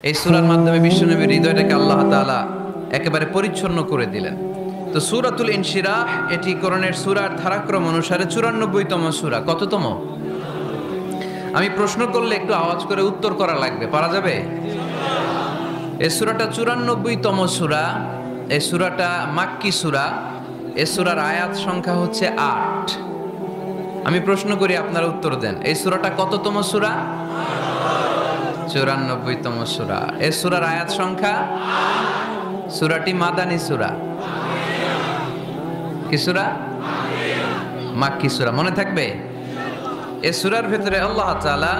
এই সূরার মাধ্যমে বিশ্বনবীর হৃদয়টাকে আল্লাহ তাআলা একেবারে পরিচ্ছন্ন করে দিলেন। তো সূরাতুল ইনশিরাহ এটি কোরআনের সূরার ধারাক্রম অনুসারে 94তম সূরা। কততম? আমি প্রশ্ন করলে একটু আওয়াজ করে উত্তর করা লাগবে, পারা যাবে? এই সূরাটা 94তম সূরা। এই সূরাটা মাক্কি সূরা। এই সূরার আয়াত সংখ্যা হচ্ছে ৮। আমি প্রশ্ন করি, আপনারা উত্তর দেন। এই সূরাটা কততম সূরা? 94তম সূরা। এই সূরার আয়াত সংখ্যা? সূরাটি মাদানী সূরা। কি সূরা? মাক্কি সূরা। মনে থাকবে? এই সূরার ভেতরে আল্লাহ তাআলা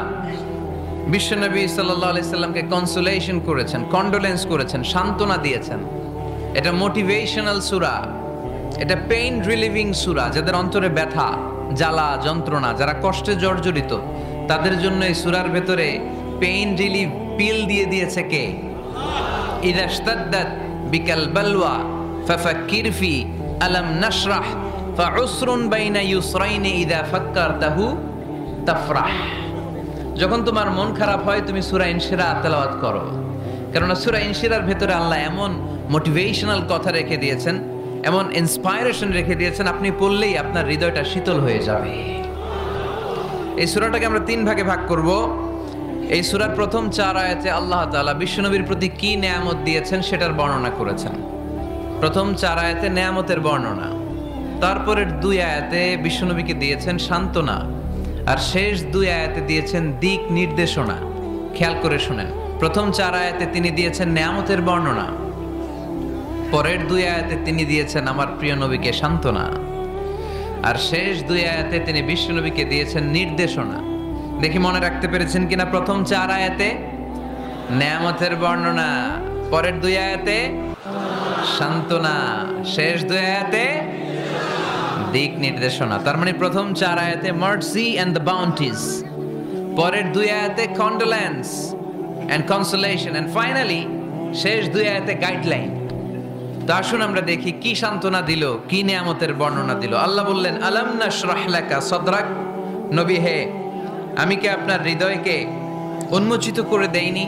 বিশ্বনবী সাল্লাল্লাহু আলাইহি সাল্লামকে কনসোলেশন করেছেন, কন্ডোলেন্স করেছেন, সান্ত্বনা দিয়েছেন। এটা মোটিভেশনাল সূরা, এটা পেইন রিলিভিং সূরা। যাদের অন্তরে ব্যথা, জ্বালা, যন্ত্রণা, যারা কষ্টে জর্জরিত, তাদের জন্য এই সূরার ভেতরে পেইন রিলিফ পিল দিয়ে দিয়েছে কে? ইযা ইশতাদ্দাত বিকাল বালওয়া ফাফাক্কির ফি আলাম নাশরাহ ফাউসরুন বাইনা ইউসরাইনি ইযা ফাক্কারতাহু তাফরাহ। যখন তোমার মন খারাপ হয়, তুমি সূরা ইনশিরাহ তেলাওয়াত করো, কারণ সূরা ইনশিরাহর ভেতরে আল্লাহ এমন মোটিভেশনাল কথা রেখে দিয়েছেন, এমন ইন্সপায়ারেশন রেখে দিয়েছেন, আপনি পড়লেই আপনার হৃদয়টা শীতল হয়ে যাবে। এই সূরাটাকে আমরা 3 ভাগে ভাগ করব। এই সূরার প্রথম 4 আয়াতে আল্লাহ তাআলা বিশ্বনবীর প্রতি কি নেয়ামত দিয়েছেন সেটার বর্ণনা করেছেন। প্রথম 4 আয়াতে নেয়ামতের বর্ণনা, তারপরের 2 আয়াতে বিশ্বনবীকে দিয়েছেন সান্ত্বনা, আর শেষ 2 আয়াতে দিয়েছেন দিক নির্দেশনা। খেয়াল করে শুনেন, প্রথম 4 আয়াতে তিনি দিয়েছেন নেয়ামতের বর্ণনা, পরের 2 আয়াতে তিনি দিয়েছেন আমার প্রিয় নবীকে সান্ত্বনা, আর শেষ 2 আয়াতে তিনি বিশ্বনবীকে দিয়েছেন নির্দেশনা। দেখি মনে রাখতে পেরেছেন কিনা? প্রথম 4 আয়াতে নেয়ামতের বর্ণনা, পরের 2 আয়াতে সান্ত্বনা, শেষ 2 আয়াতে দিক নির্দেশনা। তার মানে প্রথম 4 আয়াতে মার্সি এন্ড দ্য বাউন্টিজ, পরের 2 আয়াতে condolence and consolation, and finally শেষ 2 আয়াতে গাইডলাইন। তো আসুন আমরা দেখি কি সান্ত্বনা দিল, কি নেয়ামতের বর্ণনা দিল। আল্লাহ বললেন, আলাম নাশরাহ লাকা সাদরাক। নবী হে, আমি কি আপনার হৃদয়কে উন্মোচিত করে দেইনি?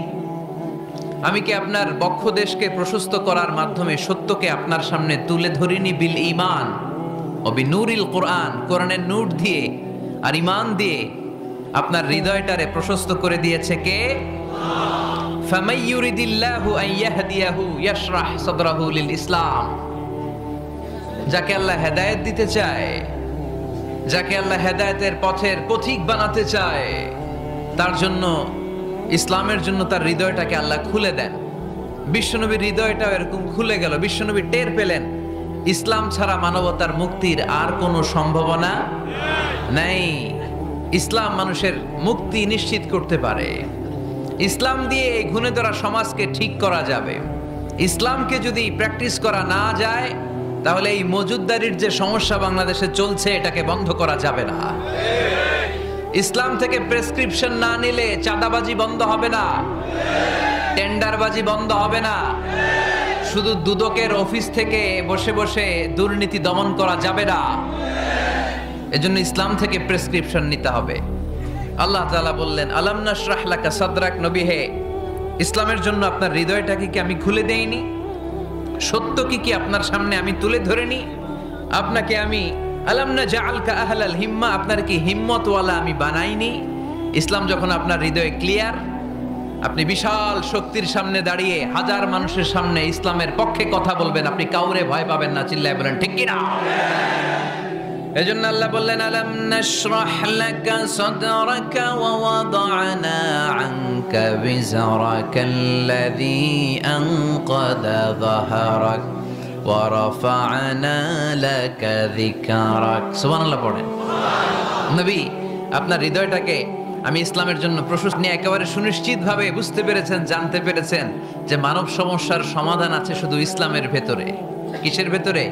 আমি কি আপনার বক্ষদেশকে প্রশস্ত করার মাধ্যমে সত্যকে আপনার সামনে তুলে ধরিনি? বিল ঈমান ও বিনূরিল কোরআন, কোরআনের নূর দিয়ে আর ঈমান দিয়ে আপনার হৃদয়টারে প্রশস্ত করে দিয়েছে কে? ফামাই ইউরিদিল্লাহু আন ইয়াহদিয়াহু ইয়াশরাহ সাদরাহু লিল ইসলাম। যাকে আল্লাহ হেদায়েত দিতে চায়, যাকে আল্লাহ হেদায়েতের পথের পথিক বানাতে চায়, তার জন্য, ইসলামের জন্য তার হৃদয়টাকে আল্লাহ খুলে দেন। বিশ্বনবীর হৃদয়টাও এরকম খুলে গেল। বিশ্বনবী টের পেলেন ইসলাম ছাড়া মানবতার মুক্তির আর কোনো সম্ভাবনা নাই। ইসলাম মানুষের মুক্তি নিশ্চিত করতে পারে। ইসলাম দিয়ে এই ঘুণে ধরা সমাজকে ঠিক করা যাবে। ইসলামকে যদি প্র্যাকটিস করা না যায়, তাহলে এই মজুদদারির যে সমস্যা বাংলাদেশে চলছে, এটাকে বন্ধ করা যাবে না। ইসলাম থেকে প্রেসক্রিপশন না নিলে চাঁদাবাজি বন্ধ হবে না, টেন্ডারবাজি বন্ধ হবে না, শুধু দুদকের অফিস থেকে বসে বসে দুর্নীতি দমন করা যাবে না। এজন্য ইসলাম থেকে প্রেসক্রিপশন নিতে হবে। আল্লাহ তাআলা বললেন, আলাম নাশরাহ লাকা সাদরাক। নবী হে, ইসলামের জন্য আপনার হৃদয়টাকে কি আমি খুলে দেইনি? সত্য কি আপনার সামনে আমি তুলে ধরিনি? আপনাকে আমি আলাম নাজআলকা আহলাল হিম্মা, আপনার কি হিম্মতওয়ালা আমি বানাইনি? ইসলাম যখন আপনার হৃদয়ে ক্লিয়ার, আপনি বিশাল শক্তির সামনে দাঁড়িয়ে হাজার মানুষের সামনে ইসলামের পক্ষে কথা বলবেন, আপনি কাউরে ভয় পাবেন না। চিল্লায় বলেন ঠিক কি না? এজন্য আল্লাহ বললেন, আলাম নাশরাহ লাকা সাদরাকা ওয়া ওয়াদা'না আনকা বিজরাকাল্লাযী আনকাযা যাহরাক ওয়া রাফা'না লাকা যিকরাক। সুবহানাল্লাহ পড়েন। নবী, আপনার হৃদয়টাকে আমি ইসলামের জন্য প্রশস্ত নিয়ে একেবারে সুনিশ্চিতভাবে বুঝতে পেরেছেন, জানতে পেরেছেন যে মানব সমস্যার সমাধান আছে শুধু ইসলামের ভেতরে। কিসের ভেতরে?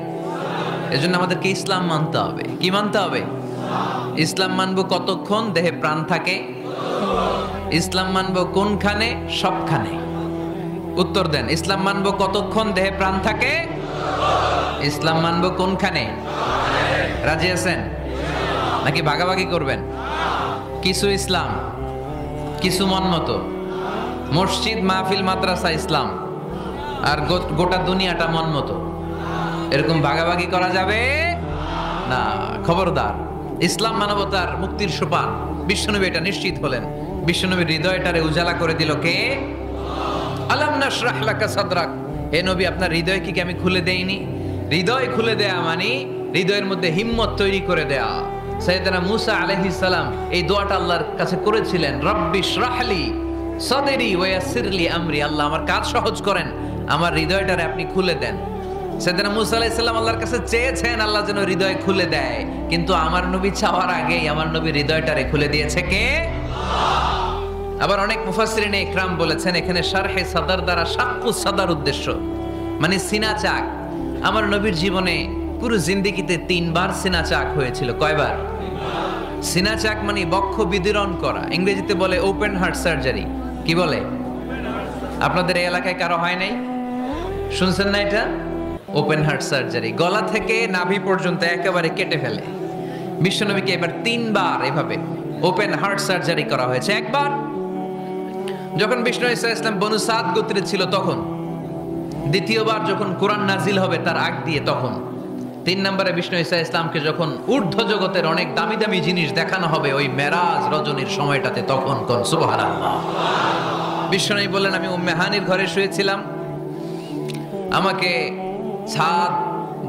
এজন্য আমাদেরকে ইসলাম মানতে হবে। কি মানতে হবে? ইসলাম মানবো কতক্ষণ দেহে প্রাণ থাকে? ইসলাম মানবো কোনখানে? সবখানে। উত্তর দেন, ইসলাম মানবো কতক্ষণ দেহে প্রাণ থাকে? ইসলাম মানবো কোনখানে? রাজি আছেন নাকি ভাগাভাগি করবেন? কিছু ইসলাম, কিছু মন মতো, মসজিদ, মাহফিল, মাদ্রাসা, ইসলাম, আর গোটা দুনিয়াটা মন মতো, এরকম ভাগাভাগি করা যাবে না। খবরদার। ইসলাম মানবতার মুক্তির সোপান, বিশ্বনবী এটা নিশ্চিত হলেন। বিশ্বনবীর হৃদয়টারে উজালা করে দিল কে? আলাম নাশরাহ লাকা সাদরাক। হে নবী, আপনার হৃদয় কি আমি খুলে দেইনি? হৃদয় খুলে দেয়া মানে হৃদয়ের মধ্যে হিম্মত তৈরি করে দেয়া। সাইয়েদনা মুসা আলাইহিস সালাম এই দোয়াটা আল্লাহর কাছে করেছিলেন, রব্বি ইশরাহলি সাদরি ওয়া ইয়াসসিরলি আমরি। আল্লাহ, আমার কাজ সহজ করেন, আমার হৃদয়টারে আপনি খুলে দেন। সাইয়েদনা মুসা আলাইহিস সালাম আল্লাহর কাছে চেয়েছেন আল্লাহ যেন হৃদয় খুলে দেয়, কিন্তু আমার নবী চাওয়ার আগেই আমার নবী হৃদয়টারে খুলে দিয়েছে কে? আবার অনেক মুফাসসিরিনে ইকরাম বলেছেন এখানে শারহে সাদর দ্বারা শাক্কু সাদর উদ্দেশ্য, মানে সিনা চাক। আমার নবীর জীবনে পুরো জিন্দেগিতে 3 বার সিনা চাক হয়েছিল। কয়বার? সিনা চাক মানে বক্ষ বিদীর্ণ করা, ইংরেজিতে বলে ওপেন হার্ট সার্জারি। কি বলে? আপনাদের এই এলাকায় কারো হয় নাই? শুনছেন না এটা? ওপেন হার্ট সার্জারি, গলা থেকে নাভি পর্যন্ত একেবারে কেটে ফেলে। বিশ্বনবীকে এবার 3 বার এভাবে ওপেন হার্ট সার্জারি করা হয়েছে। একবার যখন বিষ্ণু ঈসা ইসলাম বনু সাদ গোত্রে ছিল তখন, দ্বিতীয়বার যখন কোরআন নাজিল হবে তার আগ দিয়ে তখন, 3 নম্বরে বিষ্ণু ঈসা ইসলামকে যখন ঊর্ধ্ব জগতের অনেক দামি দামি জিনিস দেখানো হবে ওই মেরাজ রজনীর সময়টাতে, তখন কোন সুবহানাল্লাহ। বিশ্বনবী বললেন, আমি উম্মে হানির ঘরে শুয়েছিলাম, আমাকে ছাদ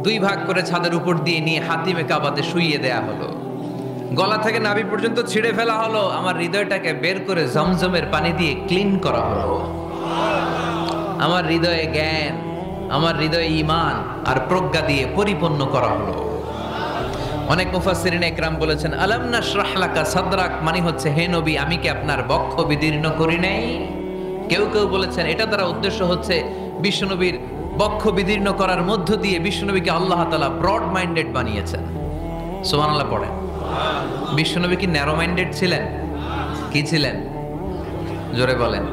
2 ভাগ করে ছাদের উপর দিয়ে নিয়ে হাতিমে কাবাতে শুইয়ে দেয়া হলো, গলা থেকে নাভি পর্যন্ত ছিঁড়ে ফেলা হলো, আমার হৃদয়টাকে বের করে জমজমের পানি দিয়ে ক্লিন করা হলো। আমার হৃদয়ে জ্ঞান, আমার হৃদয়ে ঈমান আর প্রজ্ঞা দিয়ে পরিপূর্ণ করা হলো। অনেক মুফাসসিরিনে ইকরাম বলেছেন আলাম নাশরাহ লাকা সাদরাক মানে হচ্ছে, হে নবী, আমি কি আপনার বক্ষ বিদীর্ণ করি নাই? কেউ কেউ বলেছেন এটা দ্বারা উদ্দেশ্য হচ্ছে বিশ্বনবীর বক্ষ বিদীর্ণ করার মধ্য দিয়ে বিশ্বনবীকে আল্লাহ তাআলা ব্রড মাইন্ডেড বানিয়েছেন। সুবহানাল্লাহ পড়েন। বিশ্বনবী কি ন্যারো মাইন্ডেড ছিলেন? কি ছিলেন? জোরে বলেন,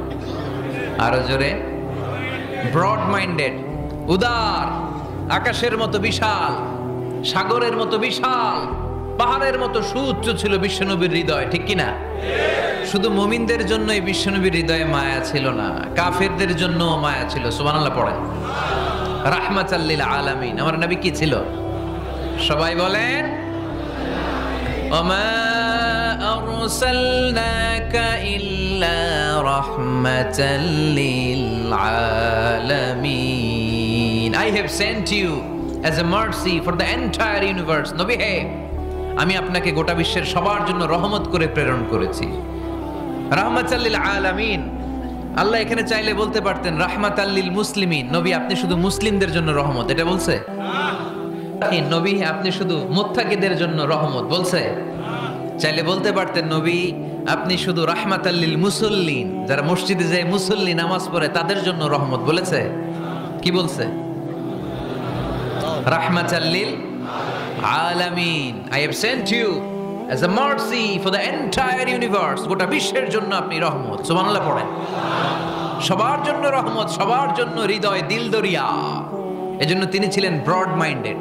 আরো জোরে। ব্রড মাইন্ডেড, উদার, আকাশের মতো বিশাল, সাগরের মতো বিশাল, পাহাড়ের মতো সুউচ্চ ছিল বিশ্বনবীর হৃদয়, ঠিক কিনা? শুধু মুমিনদের জন্যই বিশ্বনবীর হৃদয়ে মায়া ছিল না, কাফেরদের জন্য মায়া ছিল। সুবহানাল্লাহ পড়েন। রাহমাতাল লিল আলামিন। আমার নবী কি ছিল? সবাই বলেন, ওমা আরসালনাকা ইল্লা রাহমাতাল লিল আলামিন। I have sent you as a mercy for the entire universe. নবী হে, আমি আপনাকে গোটা বিশ্বের সবার জন্য রহমত করে প্রেরণ করেছি। রাহমাতাল লিল আলামিন। আল্লাহ এখানে চাইলে বলতে পারতেন রাহমাতাল লিল মুসলিমিন, নবী আপনি শুধু মুসলিমদের জন্য রহমত, এটা বলছে? নবী আপনি শুধু মুত্তাকিদের জন্য রহমত, বলছে? চাইলে বলতে পারতেন নবী আপনি শুধু রাহমাতাল লিল মুসাল্লিন, যারা মসজিদে যায় মুসল্লি নামাজ পড়ে তাদের জন্য রহমত, বলেছে? কি বলছে? রাহমাতাল লিল আলামিন। I have sent you as a mercy for the entire universe. গোটা বিশ্বের জন্য আপনি রহমত। সুবহানাল্লাহ পড়েন। সবার জন্য রহমত, সবার জন্য হৃদয় দিল দরিয়া। এজন্য তিনি ছিলেন ব্রড মাইন্ডেড,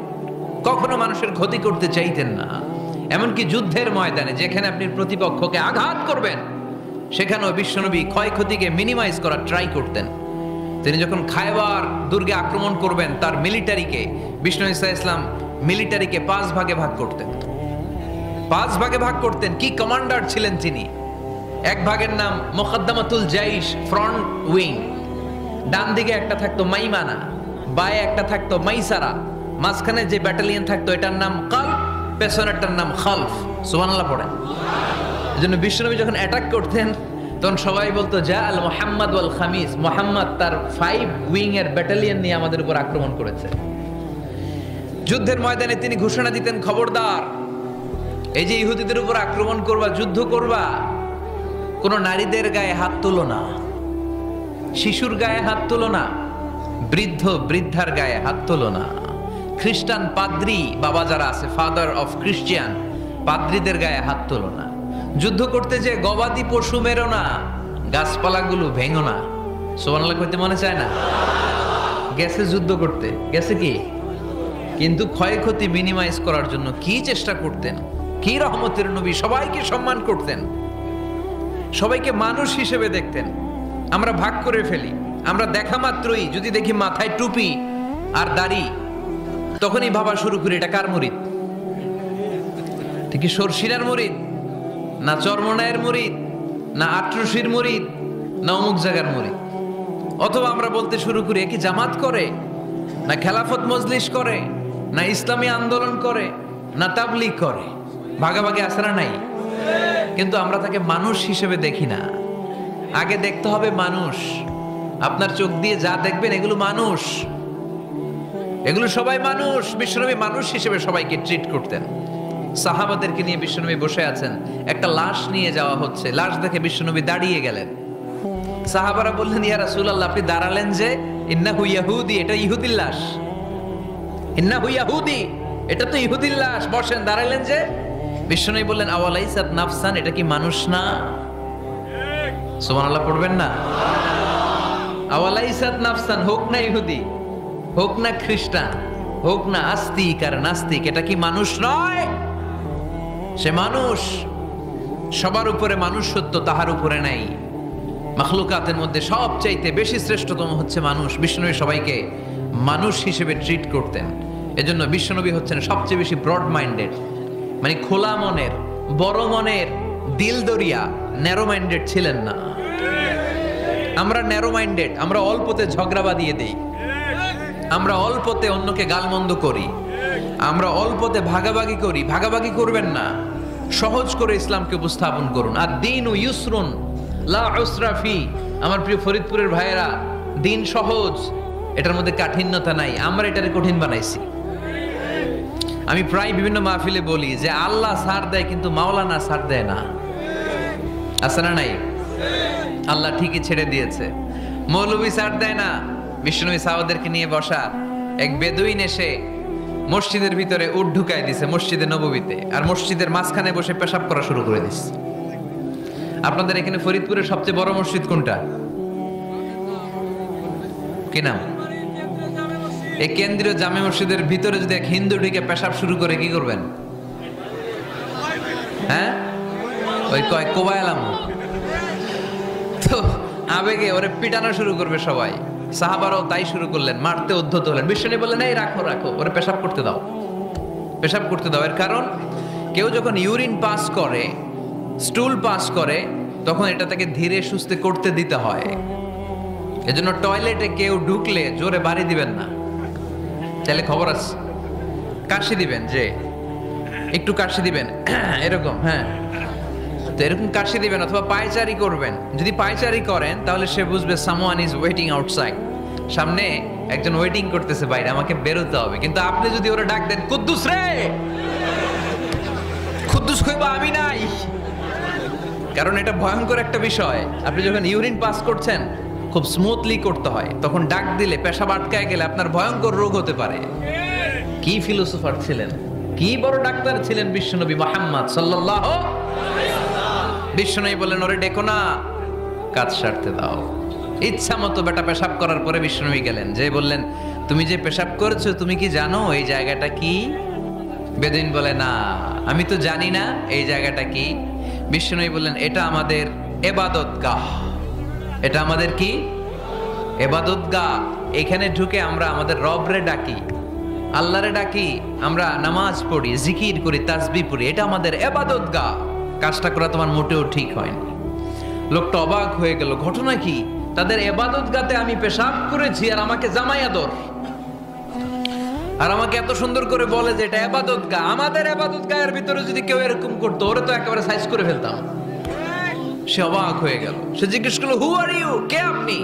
কখনো মানুষের ক্ষতি করতে চাইতেন না। এমনকি যুদ্ধের ময়দানে যেখানে আপনি প্রতিপক্ষকে আঘাত করবেন সেখানেও বিশ্বনবী ক্ষয়ক্ষতিকে মিনিমাইজ করার ট্রাই করতেন। তিনি যখন খায়বার দুর্গে আক্রমণ করবেন তার মিলিটারিকে, বিষ্ণু ঈসা ইসলাম মিলিটারিকে 5 ভাগে ভাগ করতেন। 5 ভাগে ভাগ করতেন। কি কমান্ডার ছিলেন তিনি! এক ভাগের নাম মুকদ্দমাতুল জাইশ, ফ্রন্ট উইং। ডান দিকে একটা থাকতো মাইমানা, বায়ে একটা থাকতো মাইসারা, মাঝখানে যে ব্যাটালিয়ন থাকতো এটার নাম কালব, পেছনেরটার নাম খালফ। সুবহানাল্লাহ পড়েন। এজন্য বিশ্বনবী যখন অ্যাটাক করতেন তখন সবাই বলতো যা আল মুহাম্মদ ওয়াল খামিস, মুহাম্মদ তার 5 উইং এর ব্যাটালিয়ন নিয়ে আমাদের উপর আক্রমণ করেছে। যুদ্ধের ময়দানে তিনি ঘোষণা দিতেন, খবরদার, এই যে ইহুদিদের উপর আক্রমণ করবা, যুদ্ধ করবা, কোন নারীদের গায়ে হাত তুলো না, শিশুর গায়ে হাত তুলো না, বৃদ্ধ বৃদ্ধার গায়ে হাত তুলো না, খ্রিস্টান পাদ্রী বাবা যারা আছে, ফাদার অফ খ্রিস্টিয়ান, পাদ্রীদের গায়ে হাত তুলো না, যুদ্ধ করতে যে গবাদি পশু মেরো না, গাছপালাগুলো ভেঙো না। সুবহানাল্লাহ কইতে মনে চায় না? গেছে যুদ্ধ করতে, গেছে কি, কিন্তু ক্ষয়ক্ষতি মিনিমাইজ করার জন্য কি চেষ্টা করতেন! কি রহমতের নবী! সবাইকে সম্মান করতেন, সবাইকে মানুষ হিসেবে দেখতেন। আমরা ভাগ করে ফেলি। আমরা দেখা মাত্রই যদি দেখি মাথায় টুপি আর দাড়ি, তখনই ভাবা শুরু করি এটা কার মুরিদ? ঠিক কি সরসিনার মুরিদ, না চরমনায়ের মুরিদ, না আটরশির মুরিদ, না অমুক জায়গার মুরিদ? অথবা আমরা বলতে শুরু করি কি জামাত করে, না খেলাফত মজলিস করে, না ইসলামী আন্দোলন করে, না তাবলীগ করে। ভাগাভাগি আছে না নাই? কিন্তু আমরা তাকে মানুষ হিসেবে দেখি না। আগে দেখতে হবে মানুষ। আপনার চোখ দিয়ে যা দেখবেন এগুলো মানুষ, এগুলো সবাই মানুষ। বিশ্বনবী মানুষ হিসেবে সবাইকে ট্রিট করতেন। সাহাবাদেরকে নিয়ে বিশ্বনবী বসে আছেন, একটা লাশ নিয়ে যাওয়া হচ্ছে, লাশ দেখে বিশ্বনবী দাঁড়িয়ে গেলেন। সাহাবারা বললেন, ইয়া রাসূলুল্লাহ, আপনি দাঁড়ালেন যে? ইন্নাহু ইয়াহুদি, এটা ইহুদির লাশ। ইন্নাহু ইয়াহুদি, এটা তো ইহুদির লাশ, বসেন। দাঁড়ালেন যে? বিশ্বনবী বললেন, আওয়ালাইসাত নাফসান, এটা কি মানুষ না? সুবহানাল্লাহ পড়বেন না? আওয়ালাইসাত নাফসান, হোক না ইহুদি, হোক না খ্রিস্টান, হোক না আস্তিক আর নাস্তিক, এটা কি মানুষ নয়? সে মানুষ। সবার উপরে মানুষ সত্য, তাহার উপরে নাই। মাখলুকাতের মধ্যে সবচাইতে বেশি শ্রেষ্ঠতম হচ্ছে মানুষ। বিশ্বনবী সবাইকে মানুষ হিসেবে ট্রিট করতেন। এজন্য বিশ্বনবী হচ্ছেন সবচেয়ে বেশি ব্রড মাইন্ডেড, মানে খোলা মনের, বড় মনের, দিল দরিয়া। ন্যারো মাইন্ডেড ছিলেন না। আমরা ন্যারো মাইন্ডেড, আমরা অল্পতে ঝগড়া বাঁধিয়ে দেই, আমরা অল্পতে অন্যকে গালমন্দ করি, আমরা অল্পতে ভাগাভাগি করি। ভাগাভাগি করবেন না, সহজ করে ইসলামকে উপস্থাপন করুন। আর দিন ও ইউসরুন লা উসরা ফি। আমার প্রিয় ফরিদপুরের ভাইয়েরা, দিন সহজ, এটার মধ্যে কাঠিন্যতা নাই। আমরা এটারে কঠিন বানাইছি। আমি প্রায় বিভিন্ন মাহফিলে বলি যে আল্লাহ ছাড় দেয় কিন্তু মাওলানা ছাড় দেয় না। আছে না নাই? আল্লাহ ঠিকই ছেড়ে দিয়েছে, মৌলবী ছাড় দেয় না। বিশ্বনবী সাহাবাদেরকে নিয়ে বসা, এক বেদুইন এসে মসজিদের ভিতরে উট ঢুকায় দিছে, মসজিদে নববীতে, আর মসজিদের মাঝখানে বসে পেশাব করা শুরু করে দিচ্ছে। আপনাদের এখানে ফরিদপুরের সবচেয়ে বড় মসজিদ কোনটা? কি নাম? এই কেন্দ্রীয় জামে মসজিদের ভিতরে যদি এক হিন্দু ঢুকে পেশাব শুরু করে, কি করবেন? হ্যাঁ, ওই কয় কোবায়ালাম, তো আবেগে ওরে পিটানো শুরু করবে সবাই। সাহাবারাও তাই শুরু করলেন, মারতে উদ্ধত হলেন। বিশ্বনবী বললেন, এই রাখো রাখো, ওরে পেশাব করতে দাও, পেশাব করতে দাও। এর কারণ, কেউ যখন ইউরিন পাস করে, স্টুল পাস করে, তখন এটা তাকে ধীরে সুস্থে করতে দিতে হয়। এজন্য টয়লেটে কেউ ঢুকলে জোরে বাড়ি দিবেন না। তাহলে খবর আছে, কাশি দিবেন, যে একটু কাশি দিবেন এরকম, হ্যাঁ, তো এরকম কাশি দিবেন। অথবা পায়চারি করবেন। যদি পায়চারি করেন তাহলে সে বুঝবে সামওয়ান ইজ ওয়েটিং আউটসাইড, সামনে একজন ওয়েটিং করতেছে বাইরে, আমাকে বেরোতে হবে। কিন্তু আপনি যদি ওরা ডাক দেন, কুদ্দুস রে, কুদ্দুস কইবা আমি নাই, কারণ এটা ভয়ঙ্কর একটা বিষয়। আপনি যখন ইউরিন পাস করছেন, খুব স্মুথলি করতে হয়, তখন ডাক দিলে পেশাব আটকায় গেলে আপনার ভয়ঙ্কর রোগ হতে পারে। কি ফিলোসোফার ছিলেন, কি বড় ডাক্তার ছিলেন বিশ্বনবী মুহাম্মদ সাল্লাল্লাহু আলাইহি ওয়াসাল্লাম। বিশ্বনবী বলেন, ওরে ডেকো না, কাজ সারতে দাও। ইচ্ছা মতো বেটা পেশাব করার পরে বিশ্বনবী গেলেন, যে বললেন, তুমি যে পেশাব করেছো, তুমি কি জানো এই জায়গাটা কি? বেদুইন বলে, না, আমি তো জানি না এই জায়গাটা কি। বিশ্বনবী বললেন, এটা আমাদের ইবাদতগাহ। এটা আমাদের কি? ইবাদতগাহ। এখানে ঢুকে আমরা আমাদের রবরে ডাকি, আল্লাহরে ডাকি, আমরা নামাজ পড়ি, জিকির করি, তাসবিহ পড়ি, এটা আমাদের ইবাদতগাহ। কাজটা করা তোমার মোটেও ঠিক হয়নি। লোকটা অবাক হয়ে গেল, ঘটনা কি? তাদের ইবাদতগাহতে আমি পেশাব করেছি, আর আমাকে জামাই আদর, আর আমাকে এত সুন্দর করে বলে যে এটা ইবাদতগাহ। আমাদের ইবাদতগাহের ভিতরে যদি কেউ এরকম করতো, ওরে তো একেবারে সাইজ করে ফেলতাম। সে অবাক হয়ে গেল। সে জিজ্ঞেস করলো, হু আর ইউ, কে আপনি?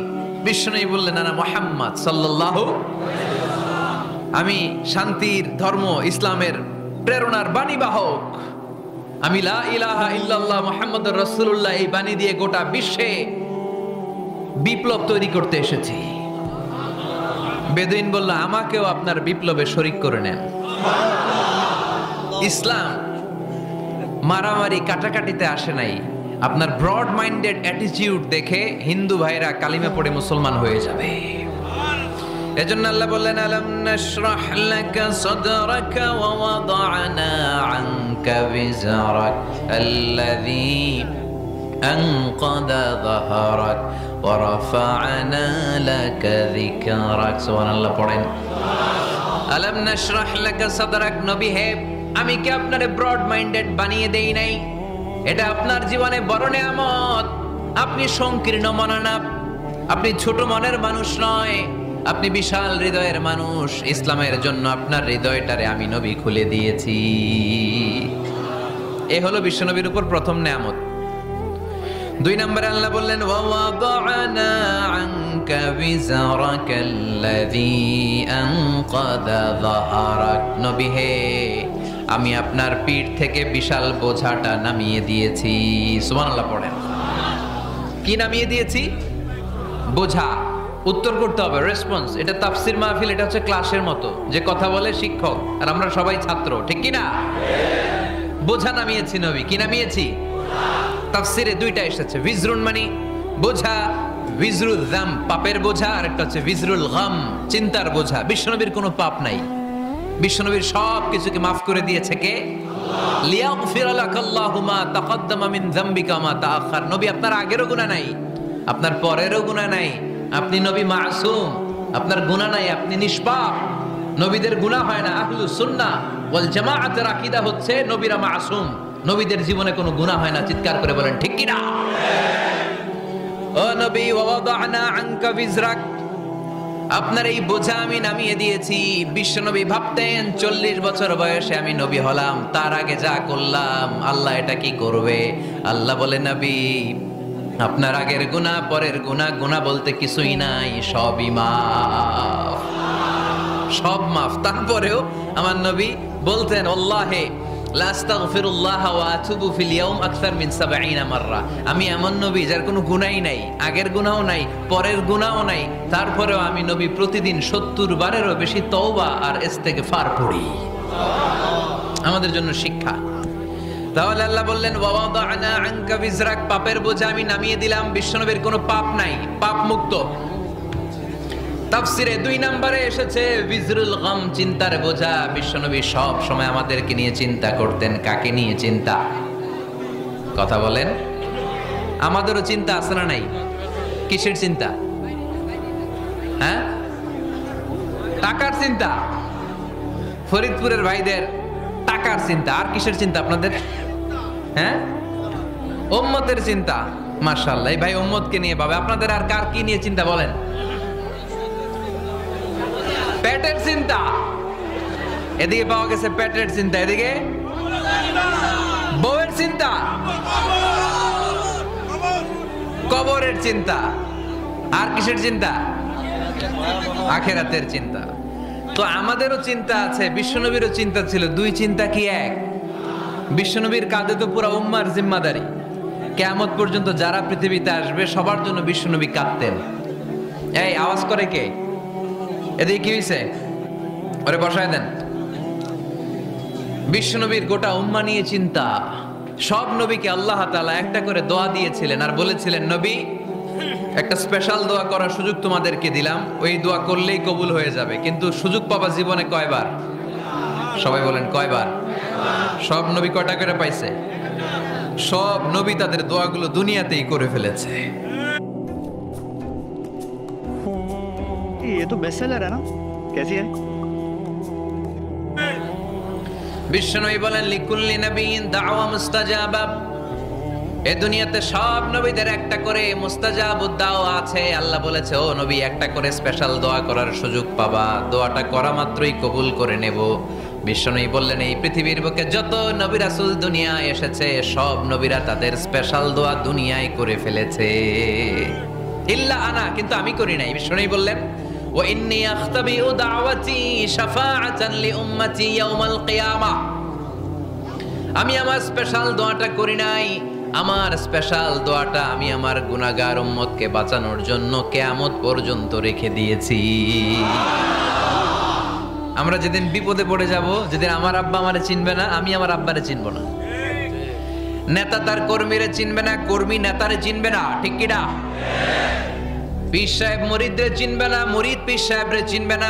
বিশ্বনবী বললেন, না মুহাম্মদ সাল্লাল্লাহু আলাইহি ওয়াসাল্লাম, আমি শান্তির ধর্ম ইসলামের প্রেরণার বাণী বাহক। আমি লা ইলাহা ইল্লাল্লাহ মুহাম্মাদুর রাসূলুল্লাহ এই বাণী দিয়ে গোটা বিশ্বে বিপ্লব তৈরি করতে এসেছি। বেদুইন বলল, আমাকেও আপনার বিপ্লবে শরীক করে নেন। ইসলাম মারামারি কাটাকাটিতে আসে নাই। আপনার ব্রড মাইন্ডেড অ্যাটিটিউড দেখে হিন্দু ভাইরা কালিমা পড়ে মুসলমান হয়ে যাবে। এজন্য আল্লাহ বললেন, আলাম নাশরাহ লাকা সাদরাকা ওয়া ওয়াদা'না আনকা বিজরাক আল্লাযী আনকাদা যাহরাক ওয়া রাফা'না লাকা যিকরাক। সুবহানাল্লাহ পড়েন। আলাম নাশরাহ লাকা সাদরাক। নবী হে, আমি কি আপনারে ব্রড মাইন্ডেড বানিয়ে দেই নাই? এটা আপনার জীবনে বড় নিয়ামত। আপনি সংকীর্ণ মনা না, আপনি ছোট মনের মানুষ নয়, আপনি বিশাল হৃদয়ের মানুষ। ইসলামের জন্য আপনার হৃদয়টারে আমি নবী খুলে দিয়েছি। এ হলো বিশ্বনবীর উপর প্রথম নিয়ামত। 2 নম্বরে আল্লাহ বললেন ওয়া ওয়াদা'না আনকা বিযরাকাল্লাযী আনকাযা যাহরাক। নবী হে, আমি আপনার পিঠ থেকে বিশাল বোঝাটা নামিয়ে দিয়েছি। সুবহানাল্লাহ পড়েন। কি নামিয়ে দিয়েছি? বোঝা। উত্তর করতে হবে, রেসপন্স। এটা তাফসীর মাহফিল, এটা হচ্ছে ক্লাসের মতো, যে কথা বলে শিক্ষক আর আমরা সবাই ছাত্র, ঠিক কি না? বোঝা নামিয়েছি নবী। কি নামিয়েছি? তাফসীরে 2টা এসেছে। বিজরুন মানে বোঝা, বিজরুল যাম পাপের বোঝা, আর একটা হচ্ছে বিজরুল গাম চিন্তার বোঝা। বিশ্বনবীর কোনো পাপ নাই, বিশ্বনবীর সব কিছুকে মাফ করে দিয়েছে কে? লিয়াগফির লাকাল্লাহু মা তাকদ্দামা মিন যামবিকা মা তাআখার। নবী আপনার আগেরও গুনাহ নাই, আপনার পরেরও গুনাহ নাই। আপনি নবী মাসুম, আপনার গুনাহ নাই, আপনি নিষ্পাপ। নবীদের গুনাহ হয় না। আহলুস সুন্নাহ ওয়াল জামাআতের আকীদা হচ্ছে নবীরা মাসুম, নবীদের জীবনে কোনো গুনাহ হয় না। চিৎকার করে বলেন ঠিক কি না? ও নবী, ওয়া ওয়াদা'না আনকা বিজরাক, আপনার এই বোঝা আমি নামিয়ে দিয়েছি। বিশ্বনবী ভাবতেন 40 বছর বয়সে আমি নবী হলাম, তার আগে যা করলাম আল্লাহ এটা কি করবে? আল্লাহ বলে নবী, আপনার আগের গুনাহ, পরের গুনাহ, গুনাহ বলতে কিছুই নাই, সবই মাফ, সব মাফ। তারপরেও আমার নবী বলতেন আল্লাহে লা আস্তাগফিরুল্লাহ ওয়া আতুবু ফিল ইয়াউম আকসার মিন 70 মাররা। আমি এমন নবী যার কোনো গুনাহই নাই, আগের গুনাহও নাই, পরের গুনাহও নাই, তারপরেও আমি নবী প্রতিদিন 70 বারেরও বেশি তওবা আর ইস্তেগফার পড়ি। আমাদের জন্য শিক্ষা। তাহলে আল্লাহ বললেন ওয়া ওয়াদা'না আনকা বিজরাক, পাপের বোঝা আমি নামিয়ে দিলাম। বিশ্বনবীর কোনো পাপ নাই, পাপ মুক্ত। তাফসীরে 2 নম্বরে এসেছে বিজরুল গাম চিন্তার বোঝা। বিশ্বনবী সব সময় আমাদেরকে নিয়ে চিন্তা করতেন। কাকে নিয়ে চিন্তা? কথা বলেন। আমাদেরও চিন্তা আছে না নাই? কিসের চিন্তা? হ্যাঁ, টাকার চিন্তা। ফরিদপুরের ভাইদের টাকার চিন্তা। আর কিসের চিন্তা আপনাদের? হ্যাঁ, উম্মতের চিন্তা। মাশাআল্লাহ, এই ভাই উম্মতকে নিয়ে ভাবে। আপনাদের আর কার কি নিয়ে চিন্তা বলেন? পেটের চিন্তা। এদিকে পাওয়া গেছে পেটের চিন্তা, এদিকে বউয়ের চিন্তা, কবরের চিন্তা। আর কিসের চিন্তা? আখিরাতের চিন্তা। তো আমাদেরও চিন্তা আছে, বিশ্বনবীরও চিন্তা ছিল। 2 চিন্তা কি এক? বিশ্বনবীর কাঁধে তো পুরো উম্মার জিম্মাদারি। কিয়ামত পর্যন্ত যারা পৃথিবীতে আসবে সবার জন্য বিশ্বনবী কাঁদতেন। এই আওয়াজ করে কে? এদিকে কি হইছে? ওরে বসায় দেন। বিশ্বনবীর গোটা উম্মা নিয়ে চিন্তা। সব নবীকে আল্লাহ তাআলা একটা করে দোয়া দিয়েছিলেন আর বলেছিলেন, নবী একটা স্পেশাল দোয়া করার সুযোগ তোমাদেরকে দিলাম, ওই দোয়া করলেই কবুল হয়ে যাবে। কিন্তু সুযোগ পাবা জীবনে কয়বার? সবাই বলেন কয়বার? সব নবী কয়টা করে পাইছে? সব নবী তাদের দোয়াগুলো দুনিয়াতেই করে ফেলেছে। ये तो बेस्ट सेलर है ना, कैसी है? বিশ্বনবী বলেন লিকুল্লি নবিয়্যিন দাওয়া মুস্তাজাবা। এই দুনিয়াতে সব নবীদের একটা করে মুস্তাজাবুদ দাওয়া আছে। আল্লাহ বলেছে ও নবী একটা করে স্পেশাল দোয়া করার সুযোগ পাবা, দোয়াটা করা মাত্রই কবুল করে নেব। বিশ্বনবী বললেন এই পৃথিবীর বুকে যত নবী রাসূল দুনিয়ায় এসেছে সব নবীরা তাদের স্পেশাল দোয়া দুনিয়ায় করে ফেলেছে, ইল্লা আনা, কিন্তু আমি করি নাই। বিশ্বনবী বললেন ওয়া ইন্নী আখতাবিউ দাওয়াতি শাফাআতান লিউম্মতি ইয়াউমাল কিয়ামা। আমি আমার স্পেশাল দোয়াটা করি নাই। আমার স্পেশাল দোয়াটা আমি আমার গুনাহগার উম্মতকে বাঁচানোর জন্য কিয়ামত পর্যন্ত রেখে দিয়েছি। আমরা যেদিন বিপদে পড়ে যাব, যেদিন আমার আব্বা আমারে চিনবে না, আমি আমার আব্বারে চিনব না, নেতা তার কর্মীরে চিনবে না, কর্মী নেতারে চিনবে না, ঠিক কি না? পীর সাহেব মুরিদরে চিনবে না, মুরিদ পীর সাহেবরে চিনবে না,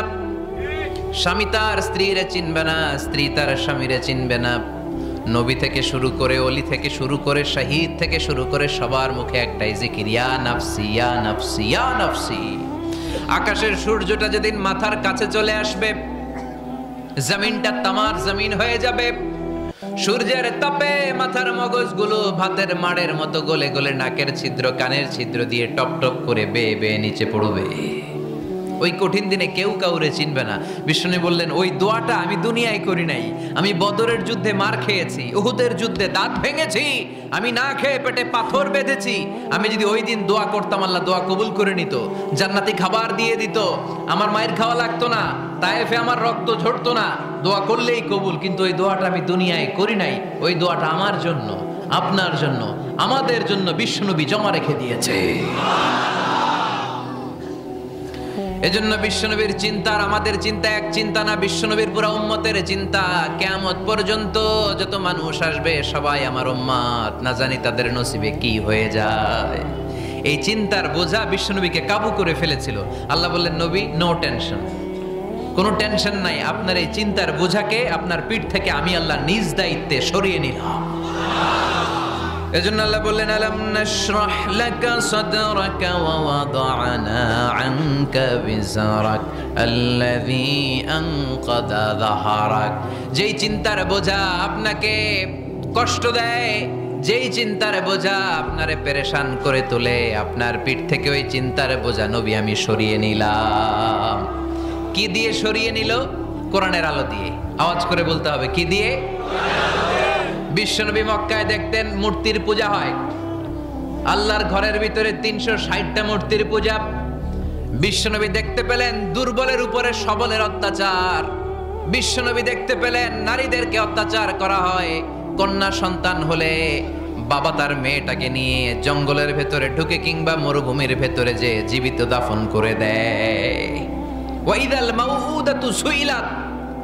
স্বামী তার স্ত্রীরে চিনবে না, স্ত্রী তার স্বামীরে চিনবে না, নবী থেকে শুরু করে, অলি থেকে শুরু করে, শহীদ থেকে শুরু করে সবার মুখে একটাই জিকির, ইয়া নাফসি ইয়া নাফসি ইয়া নাফসি। আকাশের সূর্যটা যেদিন মাথার কাছে চলে আসবে, জমিনটা তামার জমিন হয়ে যাবে, সূর্যের তাপে মাথার মগজগুলো ভাতের মাড়ের মতো গলে গলে নাকের ছিদ্র, কানের ছিদ্র দিয়ে টপ টপ করে বেয়ে বেয়ে নিচে পড়বে। ওই কঠিন দিনে কেউ কাউরে চিনবে না। বিষ্ণু বললেন, ওই দোয়াটা আমি দুনিয়ায় করি নাই, আমি বদরের যুদ্ধে মার খেয়েছি, উহুদের যুদ্ধে দাঁত ভেঙেছি, আমি না খেয়ে পেটে পাথর বেঁধেছি। আমি যদি ওই দিন দোয়া করতাম, আল্লাহ দোয়া কবুল করে নিত, জান্নাতি খাবার দিয়ে দিত, আমার মায়ের খাওয়া লাগতো না, তায়েফে আমার রক্ত ঝরতো না, দোয়া করলেই কবুল। কিন্তু ওই দোয়াটা আমি দুনিয়ায় করি নাই, ওই দোয়াটা আমার জন্য, আপনার জন্য, আমাদের জন্য বিশ্বনবী জমা রেখে দিয়েছে। এজন্য বিশ্বনবীর চিন্তা আর আমাদের চিন্তা এক চিন্তা না, বিশ্বনবীর পুরা উম্মতের চিন্তা। কিয়ামত পর্যন্ত যত মানুষ আসবে সবাই আমার উম্মত, না জানি তাদের নসিবে কি হয়ে যায়। এই চিন্তার বোঝা বিশ্বনবীকে কাবু করে ফেলেছিল। আল্লাহ বললেন, নবী নো টেনশন, কোনো টেনশন নাই, আপনার এই চিন্তার বোঝাকে আপনার পিঠ থেকে আমি আল্লাহ নিজ দায়িত্বে সরিয়ে নিলাম। এজন্য আল্লাহ বললেন, আলাম নাশরাহ লাকা সাদরাকা ওয়া ওয়াদা'না আনকা বিজরাক আল্লাযী আনকাদা যাহরাক। যেই চিন্তার বোঝা আপনাকে কষ্ট দেয়, যেই চিন্তার বোঝা আপনারে পেরেশান করে তোলে, আপনার পিঠ থেকে ওই চিন্তার বোঝা নবী আমি সরিয়ে নিলাম। কি দিয়ে সরিয়ে নিল? কোরআনের আলো দিয়ে। আওয়াজ করে বলতে হবে, কি দিয়ে? বিশ্বনবী মক্কায় দেখতেন মূর্তির পূজা হয়, আল্লাহর ঘরের ভিতরে 360টা মূর্তির পূজা। বিশ্বনবী দেখতে পেলেন দুর্বলের উপরে সবলের অত্যাচার, বিশ্বনবী দেখতে পেলেন নারীদেরকে অত্যাচার করা হয়। কন্যা সন্তান হলে বাবা তার মেয়েটাকে নিয়ে জঙ্গলের ভেতরে ঢুকে কিংবা মরুভূমির ভেতরে যে জীবিত দাফন করে দেয়। ওয়াইদাল মাউউদাতু সুইলাত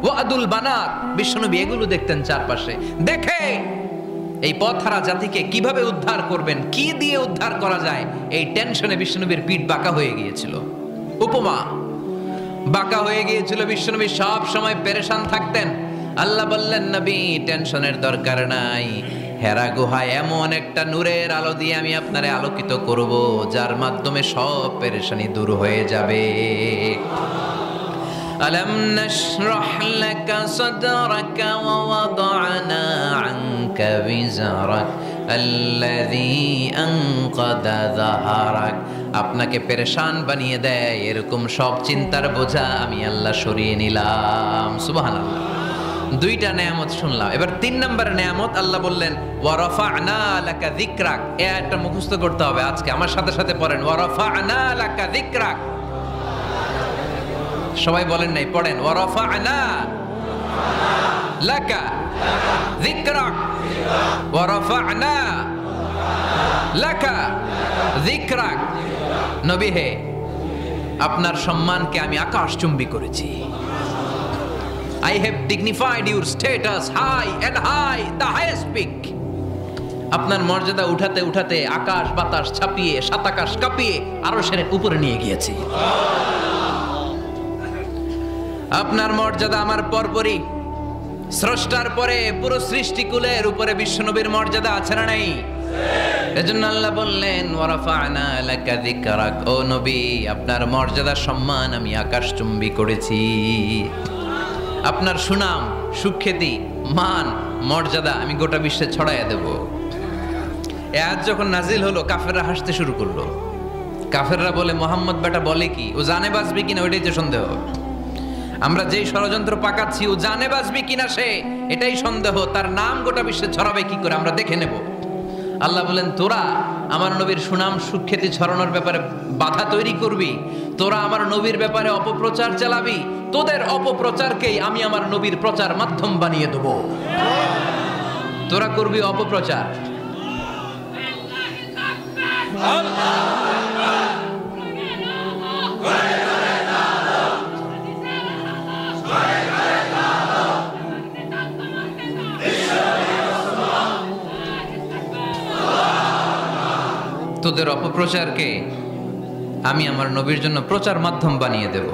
ওয়াদুল বানাত। বিশ্বনবী এগুলো দেখতেন চারপাশে, দেখে এই পথহারা জাতিকে কিভাবে উদ্ধার করবেন, কি দিয়ে উদ্ধার করা যায়, এই টেনশনে বিশ্বনবীর পিঠ বাঁকা হয়ে গিয়েছিল। উপমা বাঁকা হয়ে গিয়েছিল, বিশ্বনবী সব সময় পেরেশান থাকতেন। আল্লাহ বললেন, নবী টেনশনের দরকার নাই, হেরা গুহায় এমন একটা নূরের আলো দিয়ে আমি আপনারে আলোকিত করব, যার মাধ্যমে সব পেরেশানি দূর হয়ে যাবে। ألم نشرح لك صدرك ووضعنا عنك وزرك الذي أنقض ظهرك। আপনাকে পেরেশান বানিয়ে দেয় এরকম সব চিন্তার বোঝা আমি আল্লাহ সরিয়ে নিলাম। সুবহানাল্লাহ। দুইটা নেয়ামত শুনলাম, এবার 3 নম্বরের নেয়ামত আল্লাহ বললেন, ওয়া রাফা'না লাকা যিকরাক। এই আয়াতটা মুখস্থ করতে হবে আজকে, আমার সাথে সাথে পড়েন, ওয়া রাফা'না লাকা যিকরাক। সবাই বলেন নাই, পড়েন, ওয়া রাফা'না লাকা যিকরাক ওয়া রাফা'না লাকা যিকরাক। নবী হে, আপনার সম্মানকে আমি আকাশচুম্বী করেছি। I have dignified your status high and high, the highest peak. আপনার মর্যাদা উঠাতে উঠাতে আকাশ বাতাস ছাপিয়ে, সাত আকাশ কাঁপিয়ে আরশের উপরে নিয়ে গিয়েছি। আপনার মর্যাদা আমার পরপরই, স্রষ্টার পরে পুরো সৃষ্টিকুলের উপরে বিশ্বনবীর মর্যাদা আছে না নাই? এজন্য আল্লাহ বললেন, ওয়া রাফা'না লাকা যিকরাক। ও নবী, আপনার মর্যাদা সম্মান আমি আকাশচুম্বী করেছি। আপনার সুনাম, সুখ্যাতি, মান, মর্যাদা আমি গোটা বিশ্বে ছড়াইয়া দেব। এ আয়াত যখন নাজিল হলো, কাফেররা হাসতে শুরু করলো। কাফেররা বলে, মোহাম্মদ বেটা বলে কি, ও জানে বাঁচবে কিনা ওইটাই তো সন্দেহ। আমরা যেই ষড়যন্ত্র পাকাচ্ছি, ও জানে বাঁচবে কিনা সে এটাই সন্দেহ, তার নাম গোটা বিশ্বে ছড়াবে কি করে আমরা দেখে নেব। আল্লাহ বলেন, তোরা আমার নবীর সুনাম সুখ্যাতি ছড়ানোর ব্যাপারে বাধা তৈরি করবি, তোরা আমার নবীর ব্যাপারে অপপ্রচার চালাবি, তোদের অপপ্রচারকেই আমি আমার নবীর প্রচার মাধ্যম বানিয়ে দেব। তোরা করবি অপপ্রচার। তোদের অপপ্রচারকে আমি আমার নবীর জন্য প্রচার মাধ্যম বানিয়ে দেব।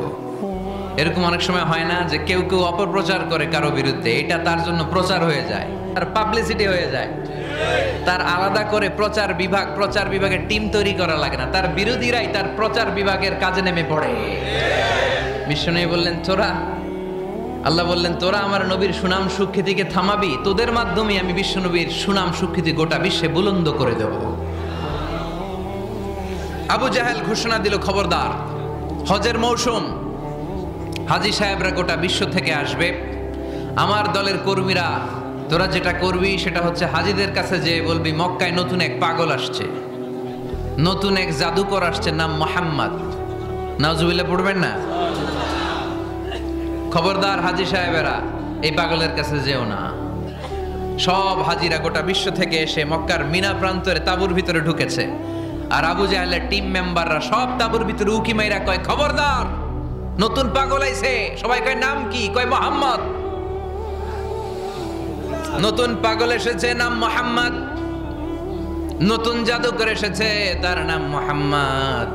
এরকম অনেক সময় হয় না যে কেউ কেউ অপপ্রচার করে কারো বিরুদ্ধে, এটা তার জন্য প্রচার হয়ে যায়। তার পাবলিসিটি হয়ে যায়, তার আলাদা করে প্রচার বিভাগের টিম তৈরি করা লাগে না, তার বিরোধীরাই তার প্রচার বিভাগের কাজে নেমে পড়ে। বিশ্বনবী বললেন তোরা, আল্লাহ বললেন তোরা আমার নবীর সুনাম সুখ্যাতিকে থামাবি, তোদের মাধ্যমে আমি বিশ্বনবীর সুনাম সুখ্যাতি গোটা বিশ্বে বুলন্দ করে দেব। আবু জাহেল ঘোষণা দিল, খবরদার, হজের মৌসুম, হাজী সাহেবরা গোটা বিশ্ব থেকে আসবে, আমার দলের কর্মীরা তোরা যেটা করবি সেটা হচ্ছে হাজীদের কাছে যে বলবি মক্কায় নতুন এক পাগল আসছে, নতুন এক জাদুকর আসছে, নাম মোহাম্মদ। নাউজুবিল্লাহ পড়বেন না? খবরদার হাজী সাহেবেরা, এই পাগলের কাছে যেও না। সব হাজিরা গোটা বিশ্ব থেকে এসে মক্কার মিনা প্রান্তরে তাঁবুর ভিতরে ঢুকেছে, আর আবু জাহেলের টিম মেম্বাররা সব তাঁবুর ভিতরে উকি মাইরা কয়, খবরদার, নতুন পাগল আইছে। সবাই কয় নাম কি? কয় মোহাম্মদ। নতুন পাগল এসেছে, নাম মোহাম্মদ। নতুন জাদুকর এসেছে, তার নাম মোহাম্মদ।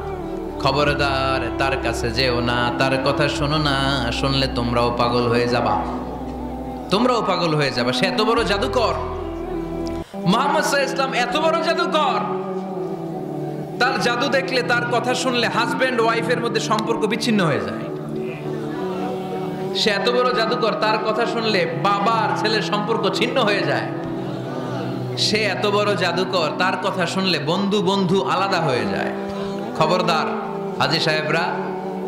খবরদার, তার কাছে যেও না, তার কথা শোনো না, শুনলে তোমরাও পাগল হয়ে যাবা, তোমরাও পাগল হয়ে যাবা। সে এত বড় জাদুকর, মুহাম্মদ সাল্লাল্লাহু আলাইহি ওয়াসাল্লাম এত বড় জাদুকর, তার জাদু দেখলে, তার কথা শুনলে হাজবেন্ড ওয়াইফের মধ্যে সম্পর্ক বিচ্ছিন্ন হয়ে যায়। সে এত বড় জাদুকর, তার কথা শুনলে বাবা আর ছেলের সম্পর্ক ছিন্ন হয়ে যায়। সে এত বড় জাদুকর, তার কথা শুনলে বন্ধু বন্ধু আলাদা হয়ে যায়। খবরদার হাজী সাহেবরা,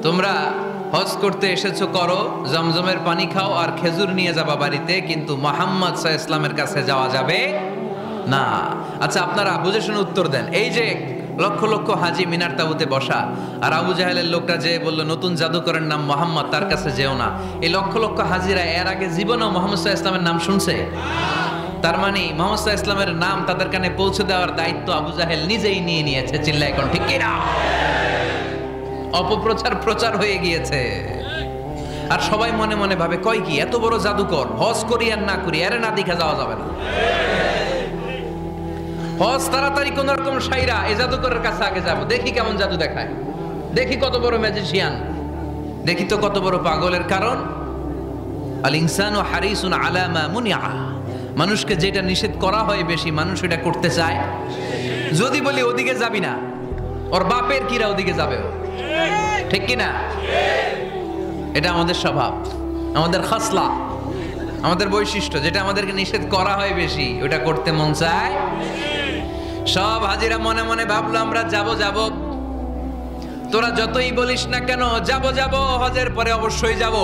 তোমরা হজ করতে এসেছো, করো, জমজমের পানি খাও আর খেজুর নিয়ে যাবা বাড়িতে, কিন্তু মুহাম্মদ সাল্লাল্লাহু আলাইহি ওয়াসাল্লামের কাছে যাওয়া যাবে না। আচ্ছা, আপনারা বুঝে শুনে উত্তর দেন। এই যে লক্ষ লক্ষ হাজী মিনার তাঁবুতে বসা, আর আবু জাহেলের লোকটা যে বললো নতুন জাদুকরের নাম মোহাম্মদ, তার কাছে যেও না, এই লক্ষ লক্ষ হাজিরা এর আগে জীবনেও মুহাম্মদ সাল্লাল্লাহু আলাইহি ওয়াসাল্লামের নাম শুনছে? তার মানে মুহাম্মদ সাল্লাল্লাহু আলাইহি ওয়াসাল্লামের নাম তাদের কানে পৌঁছে দেওয়ার দায়িত্ব আবু জাহেল নিজেই নিয়ে নিয়েছে। চিল্লায় এখন ঠিক কি না? প্রচার হয়ে গিয়েছে। আর সবাই মনে মনে ভাবে, কয় কি এত বড় জাদুকর, হজ করি আর না করি এর না দেখা যাওয়া যাবে না। হজ তাড়াতাড়ি কোন রকম সাইরা এই জাদুকরের কাছে আগে যাব, দেখি কেমন জাদু দেখায়, দেখি কত বড় ম্যাজিশিয়ান, দেখি তো কত বড় পাগলের। কারণ আল ইনসানু হারিসুন আলা মা মুনিআ, মানুষকে যেটা নিষেধ করা হয় বেশি, মানুষ এটা করতে চায়। যদি বলি ওদিকে যাবি না, ওর বাপের কিরা ওদিকে যাবে, ঠিক কি না? এটা আমাদের স্বভাব, আমাদের খাসলা, আমাদের বৈশিষ্ট্য, যেটা আমাদেরকে নিষেধ করা হয় বেশি, ওটা করতে মন চায়। সব হাজিরা মনে মনে ভাবলো আমরা যাব। তোরা যতই বলিস না কেন, যাব, হজের পরে অবশ্যই যাব।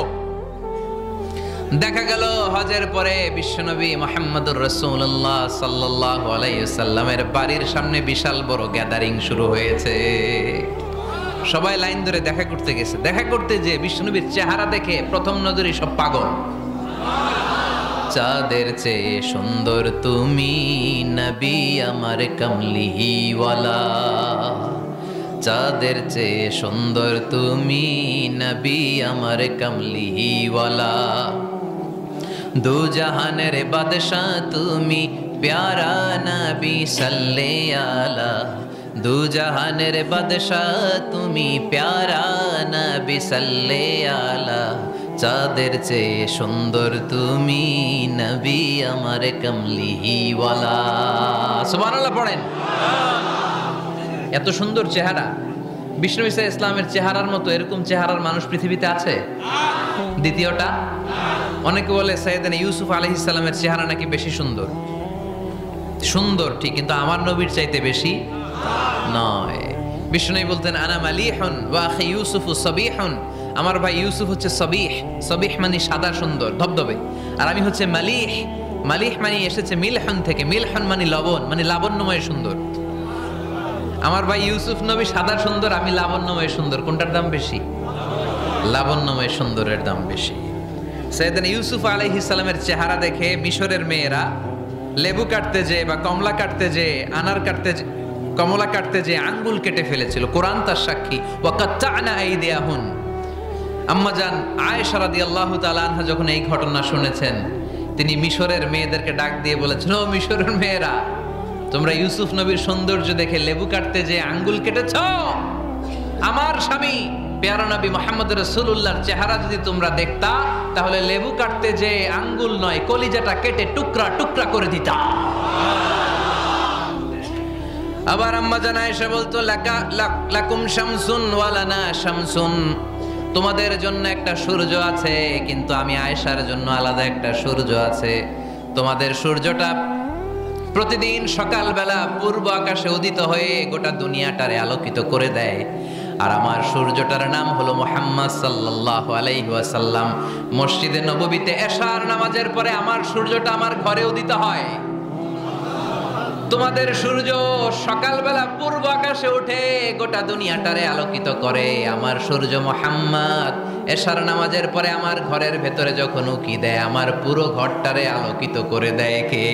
দেখা গেল হজের পরে বিশ্বনবী মুহাম্মদুর রাসূলুল্লাহ সাল্লাল্লাহু আলাইহি ওয়াসাল্লামের বাড়ির সামনে বিশাল বড় গ্যাদারিং শুরু হয়েছে। সবাই লাইন ধরে দেখা করতে গেছে। দেখা করতে যে বিশ্বনবীর চেহারা দেখে প্রথম নজরে সব পাগল। চাঁদের চেয়ে সুন্দর তুমি নবী আমার কামলিওয়ালা, চাঁদের চেয়ে সুন্দর তুমি নবী আমার কামলিওয়ালা, দু জাহানের বাদশাহ তুমি প্যারা নবী সাল্লাল্লাহু আলা, দু জাহানের বাদশাহ তুমি প্যারা নবী সাল্লাল্লাহু আলা, চাঁদের চেয়ে সুন্দর তুমি নবী আমার কামলিওয়ালা। সুবহানাল্লাহ পড়েন। এত সুন্দর চেহারা, বিষ্ণু ঈসা ইসলামের চেহারার মতো এরকম চেহারার মানুষ পৃথিবীতে আছে? দ্বিতীয়টা, অনেকে বলে সাইয়েদনা ইউসুফ আলাইহিস সালামের চেহারা নাকি বেশি সুন্দর। সুন্দর ঠিক, কিন্তু আমার নবীর চাইতে বেশি নয়। বিষ্ণু বলতেন আনা মালিহুন ওয়া আখি ইউসুফু সাবিহুন, আমার ভাই ইউসুফ হচ্ছে সবিহ, সবিহ মানে সাদা সুন্দর ধবধবে, আর আমি হচ্ছে মালিহ, মালিহ মানে এসেছে মিলহন থেকে, মিলহন মানে লবণ, মানে লাবণ্যময় সুন্দর। আমার ভাই ইউসুফ নবী সাদা সুন্দর, আমি লাবণ্যময় সুন্দর। কোনটার দাম বেশি? লাবণ্যময় সুন্দরের দাম বেশি। সাইয়েদনা ইউসুফ আলাইহিস সালামের চেহারা দেখে মিশরের মেয়েরা লেবু কাটতে যে বা কমলা কাটতে যে, আনার কাটতে, কমলা কাটতে যে আঙ্গুল কেটে ফেলেছিল। কোরআন তার সাক্ষী। ওয়া কাত্তা'না আইদিয়াহুন। আম্মাজান আয়েশা রাদিয়াল্লাহু তাআলা আনহা যখন এই ঘটনা শুনেছেন, তিনি মিশরের মেয়েদেরকে ডাক দিয়ে বলেছেন, ও মিশরের মেয়েরা, তোমরা ইউসুফ নবীর সৌন্দর্য দেখে লেবু কাটতে যে আঙ্গুল কেটেছ, আমার স্বামী প্যারা নবী মুহাম্মদ রাসূলুল্লাহর চেহারা যদি তোমরা দেখতা তাহলে লেবু কাটতে যে আঙ্গুল নয় কলিজাটা কেটে টুকরা টুকরা করে দিতা। আবার আম্মা জান আয়েশা বলতো লাকুম শামসুন ওয়া লানা শামসুন, তোমাদের জন্য একটা সূর্য আছে কিন্তু আমি আয়েশার জন্য আলাদা একটা সূর্য আছে। তোমাদের সূর্যটা প্রতিদিন সকালবেলা পূর্ব আকাশে উদিত হয়ে গোটা দুনিয়াটারে আলোকিত করে দেয়, আর আমার সূর্যটার নাম হলো মুহাম্মদ সাল্লাল্লাহু আলাইহি ওয়াসাল্লাম। মসজিদে নববীতে এশার নামাজের পরে আমার সূর্যটা আমার ঘরে উদিত হয়। তোমাদের সূর্য সকালবেলা পূর্ব আকাশে উঠে গোটা দুনিয়াটারে আলোকিত করে, আমার সূর্য মুহাম্মদ এশার নামাজের পরে আমার ঘরের ভেতরে যখন উকি দেয় আমার পুরো ঘরটারে আলোকিত করে দেয় কে?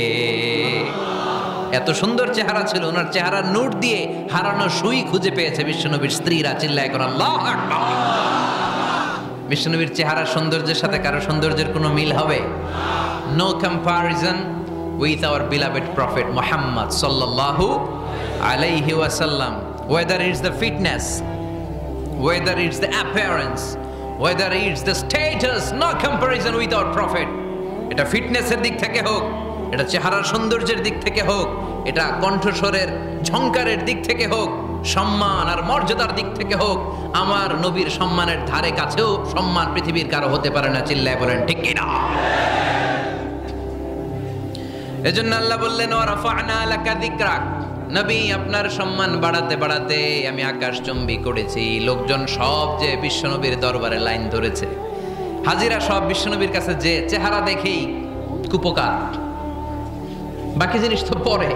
এত সুন্দর চেহারা ছিল, ওনার চেহারার নূর দিয়ে হারানো সুই খুঁজে পেয়েছে বিশ্বনবীর স্ত্রীরা। চিল্লায় করে আল্লাহু আকবার। বিশ্বনবীর চেহারার সৌন্দর্যের সাথে কারো সৌন্দর্যের কোনো মিল হবে? No comparison with our beloved prophet Muhammad sallallahu alayhi wasallam. Whether it's the fitness, whether it's the appearance, whether it's the status, no comparison with our prophet. এটা ফিটনেসের দিক থেকে হোক, এটা চেহারার সৌন্দর্যের দিক থেকে হোক, এটা কণ্ঠস্বরের ঝংকারের দিক থেকে হোক, সম্মান আর মর্যাদার দিক থেকে হোক, আমার নবীর সম্মানের ধারে কাছেও সম্মান পৃথিবীর কারো হতে পারে না। চিল্লায় বলেন ঠিক কিনা? এজন্য আল্লাহ বললেন ওয়া রাফা'না লাকা যিকরাক, নবী আপনার সম্মান বাড়াতে বাড়াতে আমি আকাশচুম্বী করেছি। লোকজন সব যে বিশ্বনবীর দরবারে লাইন ধরেছে, হাজিরা সব বিশ্বনবীর কাছে যে চেহারা দেখেই কুপকার, বাকি জিনিস তো পরে।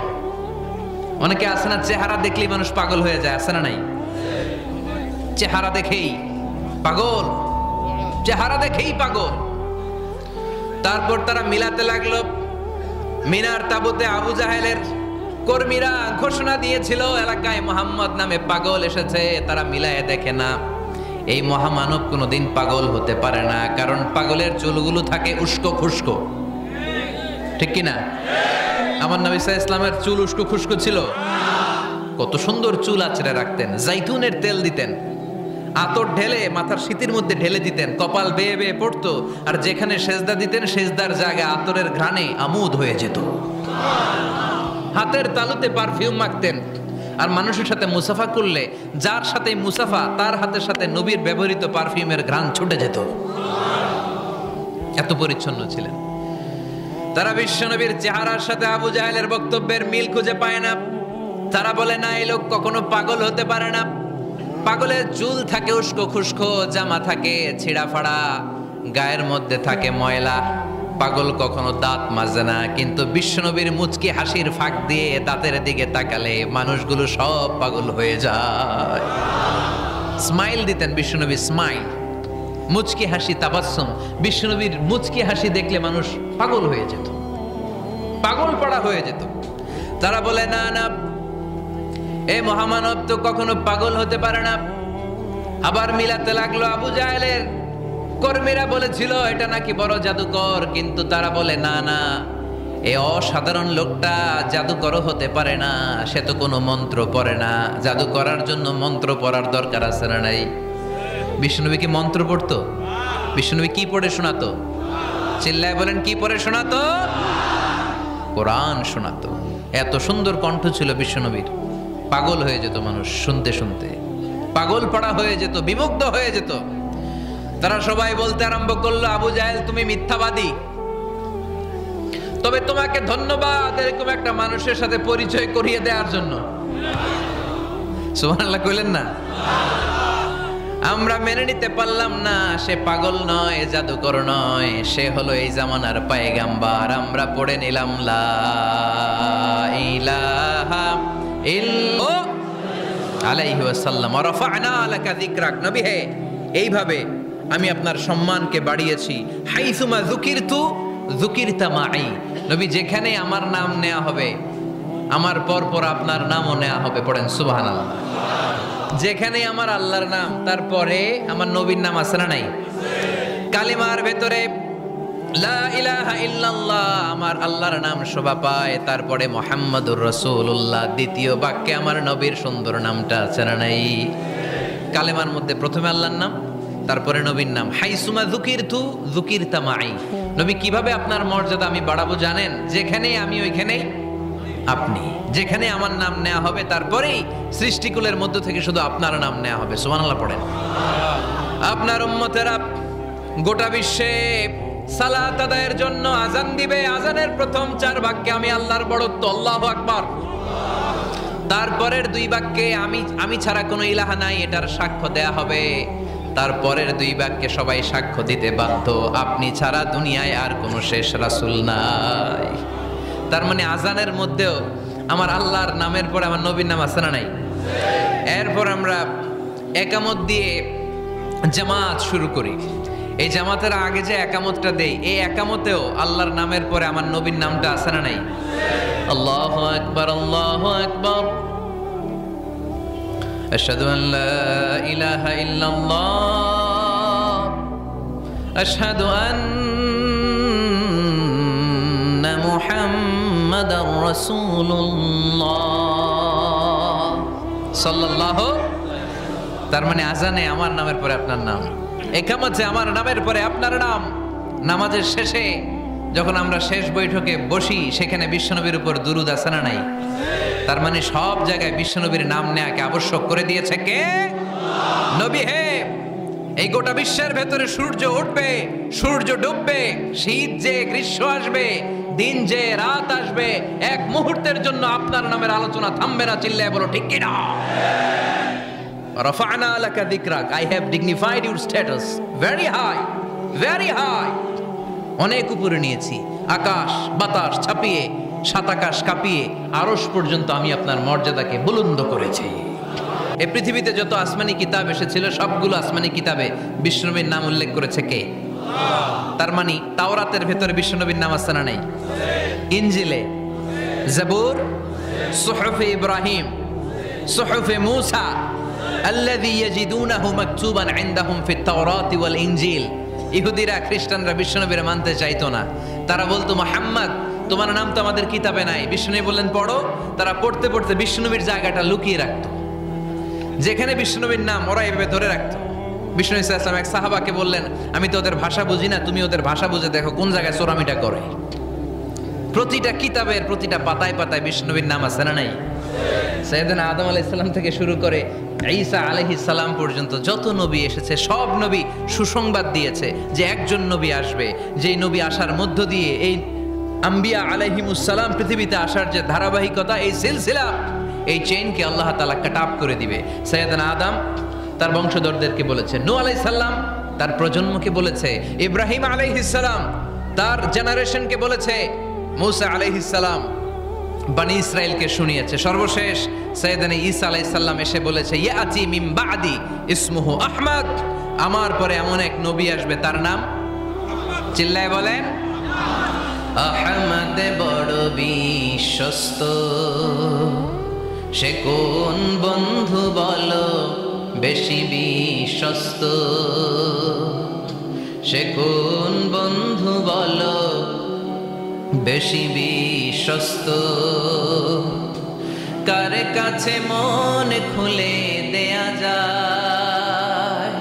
অনেকে আছে না চেহারা দেখলেই মানুষ পাগল হয়ে যায়, আছে না নাই? চেহারা দেখেই পাগল, চেহারা দেখেই পাগল। তারপর তারা মিলাতে লাগলো। মিনার তাবুতে আবু জাহেলের কর্মীরা ঘোষণা দিয়েছিল এলাকায় মুহাম্মদ নামে পাগল এসেছে। তারা মিলায়ে দেখে না, এই মহামানব কোনোদিন পাগল হতে পারে না, কারণ পাগলের চুলগুলো থাকে উস্কো খুস্কো, ঠিক কিনা? আমার নবী সাল্লাল্লাহু আলাইহি ওয়াসাল্লামের চুল উস্কো খুস্কো ছিল? কত সুন্দর চুল আঁচড়ে রাখতেন, জাইতুনের তেল দিতেন, আতর ঢেলে মাথার শীতের মধ্যে ঢেলে দিতেন, কপাল বেয়ে বেয়ে পড়তো, আর যেখানে সেজদা দিতেন সেজদার জায়গায় আতরের ঘ্রাণে আমোদ হয়ে যেত। হাতের তালুতে পারফিউম মাখতেন, আর মানুষের সাথে মুসাফা করলে যার সাথে মুসাফা তার হাতের সাথে নবীর ব্যবহৃত পারফিউমের ঘ্রাণ ছুটে যেত। এত পরিচ্ছন্ন ছিলেন তারা। বিশ্বনবীর চেহারার সাথে আবু জাহেলের বক্তব্যের মিল খুঁজে পায় না। তারা বলে না, এই লোক কখনো পাগল হতে পারে না। পাগলের চুল থাকে উস্কো খুস্কো, জামা থাকে ছিঁড়া ফাড়া, গায়ের মধ্যে থাকে ময়লা। পাগল কখনো দাঁত মাজে না, কিন্তু বিশ্বনবীর মুচকি হাসির ফাঁক দিয়ে দাঁতের দিকে তাকালে মানুষগুলো সব পাগল হয়ে যায়। স্মাইল দিতেন বিশ্বনবী, স্মাইল, মুচকি হাসি, তাবাসসুম। বিশ্বনবীর মুচকি হাসি দেখলে মানুষ পাগল হয়ে যেত, পাগল পড়া হয়ে যেত। তারা বলে না না, এই মহামানব তো কখনো পাগল হতে পারে না। আবার মিলাতে লাগলো। আবু জাহেলের কর্মীরা বলেছিল এটা নাকি বড় জাদুকর, কিন্তু তারা বলে না না, এই অসাধারণ লোকটা জাদুকর হতে পারে না, সে তো কোনো মন্ত্র পড়ে না। জাদু করার জন্য মন্ত্র পড়ার দরকার আছে না নাই? বিষ্ণুনবী কি মন্ত্র পড়তো? বিষ্ণুনবী কি পড়ে শোনাতো? চিল্লায় বলেন, কি পড়ে শোনাতো? কোরআন শোনাতো। এত সুন্দর কণ্ঠ ছিল বিশ্বনবীর, পাগল হয়ে যেত মানুষ শুনতে শুনতে, পাগল পড়া হয়ে যেত, বিমুগ্ধ হয়ে যেত। তারা সবাই বলতে আরম্ভ করলো, আবু জাহেল তুমি মিথ্যাবাদী, তবে তোমাকে ধন্যবাদ এরকম একটা মানুষের সাথে পরিচয় করিয়ে দেওয়ার জন্য। সুবহানাল্লাহ কইলেন না? আমরা মেনে নিতে পারলাম না সে পাগল নয়, জাদুকর নয়, সে হলো এই জামানার পয়গাম্বার। আমরা পড়ে নিলাম লা ইলাহা ইল্লাল্লাহু আলাইহি ওয়াসাল্লাম ওয়া রাফা'না লাকা যিকরাক। নবী হে, এইভাবে আমি আপনার সম্মানকে বাড়িয়েছি। হাইসুমা যুকিরতু যুকিরতা মাই। নবী যেখানে আমার নাম নেওয়া হবে আমার পর আপনার নামও নেওয়া হবে। পড়েন সুবহানাল্লাহ। যেখানে আমার আল্লাহর নাম তারপরে আমার নবীর নাম আছে না নাই? কালিমার ভেতরে লা ইলাহা ইল্লাল্লাহ আমার আল্লাহর নাম শোভা পায়, তারপরে মুহাম্মাদুর রাসূলুল্লাহ দ্বিতীয় বাক্যে আমার নবীর সুন্দর নামটা আছে না নাই? কালেমার মধ্যে প্রথমে আল্লাহর নাম, তারপরে নবীর নাম। হাইসুমা যুকিরতু যুকিরতা মাই। নবী কিভাবে আপনার মর্যাদা আমি বাড়াবো জানেন? যেখানে আমি ওইখানেই আপনি, যেখানে আমার নাম নেওয়া হবে তারপরেই সৃষ্টিকুলের মধ্য থেকে শুধু আপনার নাম নেওয়া হবে। সুবহানাল্লাহ পড়েন। আপনার উম্মতেরা গোটা বিশ্বে সালাত আদায়ের জন্য আজান দিবে। আজানের প্রথম 4 বাক্যে আমি আল্লাহর বড়ত্ব, আল্লাহু আকবার। তারপরের 2 বাক্যে আমি ছাড়া কোনো ইলাহা নাই, এটার সাক্ষ্য দেয়া হবে। তারপরের 2 বাক্যে সবাই সাক্ষ্য দিতে বাধ্য, আপনি ছাড়া দুনিয়ায় আর কোনো শেষ রাসূল নাই। তার মানে আজানের মধ্যেও আমার আল্লাহর নামের পরে আমার নবীর নাম আছে না নাই? এরপর আমরা একামত দিয়ে জামাত শুরু করি। এই জামাতের আগে যে একামতটা দেই, এই একামতেও আল্লাহর নামের পরে আমার নবীর নামটা আছে না নাই? আল্লাহু আকবার, আল্লাহু আকবার। আশহাদু আন লা ইলাহা ইল্লাল্লাহ, আশহাদু আন্না মুহাম্মাদার রাসূলুল্লাহ সাল্লাল্লাহু। তার মানে আজানে আমার নামের পরে আপনার নাম, একামতে আমার নামের পরে আপনার নাম। নামাজের শেষে যখন আমরা শেষ বৈঠকে বসি, সেখানে বিশ্বনবীর উপর দুরূদ আছে না নাই? তার মানে সব জায়গায় বিশ্বনবীর নাম নেওয়াকে আবশ্যক করে দিয়েছে কে? নবী হে। এই গোটা বিশ্বের ভেতরে সূর্য উঠবে, সূর্য ডুববে, শীত যে গ্রীষ্ম আসবে, দিন যে রাত আসবে, এক মুহূর্তের জন্য আপনার নামের আলোচনা থামবে না। চিল্লায় বলো ঠিক কিনা? রাফা'না লাকা যিকরাক, I have dignified your status very high, very high। অনেক উপরে নিয়েছি, আকাশ বাতাস ছাপিয়ে, 7 আকাশ কাঁপিয়ে আরশ পর্যন্ত আমি আপনার মর্যাদাকে বুলন্দ করেছি। এই পৃথিবীতে যত আসমানি কিতাব এসেছিল, সবগুলো আসমানি কিতাবে বিশ্বনবীর নাম উল্লেখ করেছে কে? তার মানে তাওরাতের ভেতরে বিশ্বনবীর নাম আছে না নাই? ইনজিলে, জাবুর, সুহুফে ইব্রাহিম, সুহুফে মূসা, আল্লাযী ইয়াজিদুনাহু মাকতুবান ইনদাহুম ফিত তাওরাতি ওয়াল ইনজিল। ইহুদিরা খ্রিস্টানরা বিশ্বনবীর মানতে চাইতো না। তারা বলতো, মুহাম্মদ তোমার নাম তো আমাদের কিতাবে নাই। বিশ্বনবী বললেন পড়ো। তারা পড়তে পড়তে বিশ্বনবীর জায়গাটা লুকিয়ে রাখতো। যেখানে বিশ্বনবীর নাম ওরা এভাবে ধরে রাখতো। বিষ্ণু ইসা ইসলাম এক সাহাবাকে বললেন, আমি তো ওদের ভাষা বুঝি না, তুমি ওদের ভাষা বুঝে দেখো কোন জায়গায় চোরামিটা করে। প্রতিটা কিতাবের প্রতিটা পাতায় পাতায় বিষ্ণুনবীর নাম আছে না নাই? সাইয়েদনা আদম আলাইহিস সালাম থেকে শুরু করে ঈসা আলাইহিস সালাম পর্যন্ত যত নবী এসেছে, সব নবী সুসংবাদ দিয়েছে যে একজন নবী আসবে, যেই নবী আসার মধ্য দিয়ে এই আম্বিয়া আলাইহিমুস সালাম পৃথিবীতে আসার যে ধারাবাহিকতা, এই সিলসিলা, এই চেইনকে আল্লাহ তাআলা কাট আপ করে দিবে। সাইয়েদনা আদম তার বংশধরদেরকে বলেছে, নূহ আলাইহিস সালাম তার প্রজন্মকে বলেছে, ইব্রাহিম আলাইহিস সালাম তার জেনারেশনকে বলেছে, মূসা আলাইহিস সালাম বনি ইসরাইলকে শুনিয়েছে। সর্বশেষ সাইয়েদনা ঈসা আলাইহিস সালাম এসে বলেছে, ইয়াতি মিন বাদি ইসমুহু আহমদ, আমার পরে এমন এক নবী আসবে তার নাম, চিল্লায় বলেন, আহমদ বড় বিশ্বস্ত, সে কোন বন্ধু বলো বেশি বিশ্বস্ত, সে কোন বন্ধু বলো বেশি বিশ্বস্ত, কার কাছে মন খুলে দেয়া যায়,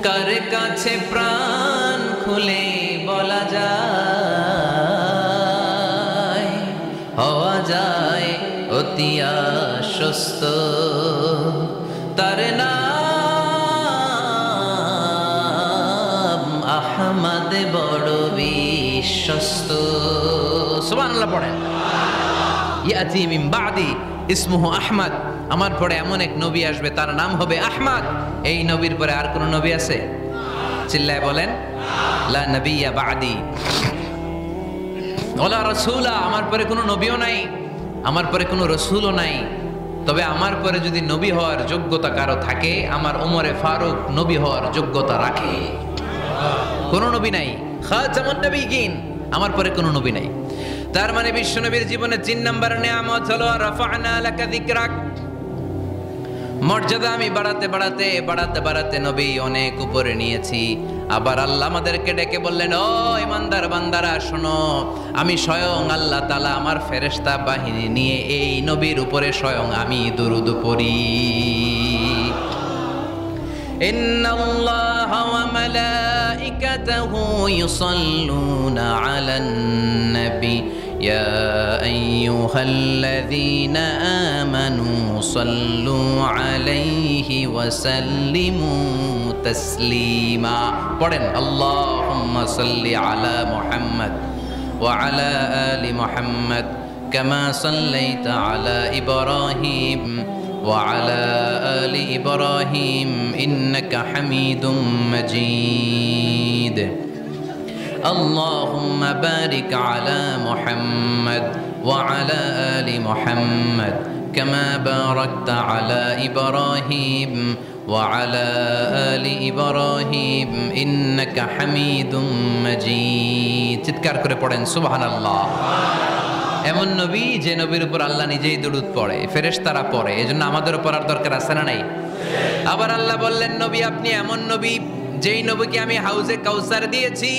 কার কাছে প্রাণ খুলে বলা যায়, হওয়া যায় অতি আশ্বস্ত, তার নাম আহমদ বড় বিশ্বস্ত। সুবহানাল্লাহ পড়েন। ইয়াতি মিন বাদি ইসমুহু আহমদ, আমার পরে এমন এক নবী আসবে তার নাম হবে আহমদ। এই নবীর পরে আর কোন নবী আছে? চিল্লায় বলেন, লা নবিয়্যা বাদি ওয়ালা রাসূলা, আমার পরে কোনো নবীও নাই, আমার পরে কোনো রাসূলও নাই। তবে আমার পরে যদি নবী হওয়ার যোগ্যতা কারো থাকে, আমার ওমরে ফারুক নবী হওয়ার যোগ্যতা রাখে। কোনো নবী নাই, খাতামুন নবিয়্যিন, আমার পরে কোনো নবী নাই। তার মানে বিশ্বনবীর জীবনে 3 নাম্বার নিয়ামত হলো রাফা'না লাকা যিকরাক, মর্যাদা আমি বাড়াতে বাড়াতে বাড়াতে বাড়াতে নবী অনেক উপরে নিয়েছি। আবার আল্লাহ আমাদেরকে ডেকে বললেন, ও ইমানদার বান্দারা শোনো, আমি স্বয়ং আল্লাহ তাআলা আমার ফেরেশতা বাহিনী নিয়ে এই নবীর উপরে স্বয়ং আমি দুরূদ পড়ি। ইন্নাল্লাহা ওয়া মালাইকাতাহু ইউসাল্লুনা আলান নবী ইয়া আইয়ুহাল্লাযীনা আমানু সাল্লু আলাইহি ওয়া সাল্লিমু তাসলিমা। পড়েন আল্লাহুম্মা সাল্লি আলা মুহাম্মদ ওয়া আলা আলি মুহাম্মদ কামা সাল্লাইতা আলা ইব্রাহিম ওয়া আলা আলি ইব্রাহিম ইন্নাকা হামিদুম মাজিদ। আল্লাহুম্মা বারিক আলা মুহাম্মদ ওয়া আলা আলি মুহাম্মদ কামা বারাকতা আলা ইব্রাহিম وعلى آل إبراهيم إنك حميد مجيد। চিৎকার করে পড়েন সুবহানাল্লাহ। এমন নবী যে নবীর উপর আল্লাহ নিজেই দরুদ পড়ে, ফেরেশতারা পড়ে, এজন্য আমাদেরও পড়ার দরকার আছে না নাই? আবার আল্লাহ বললেন নবী আপনি এমন নবী যেই নবীকে আমি হাউজে কাউসার দিয়েছি,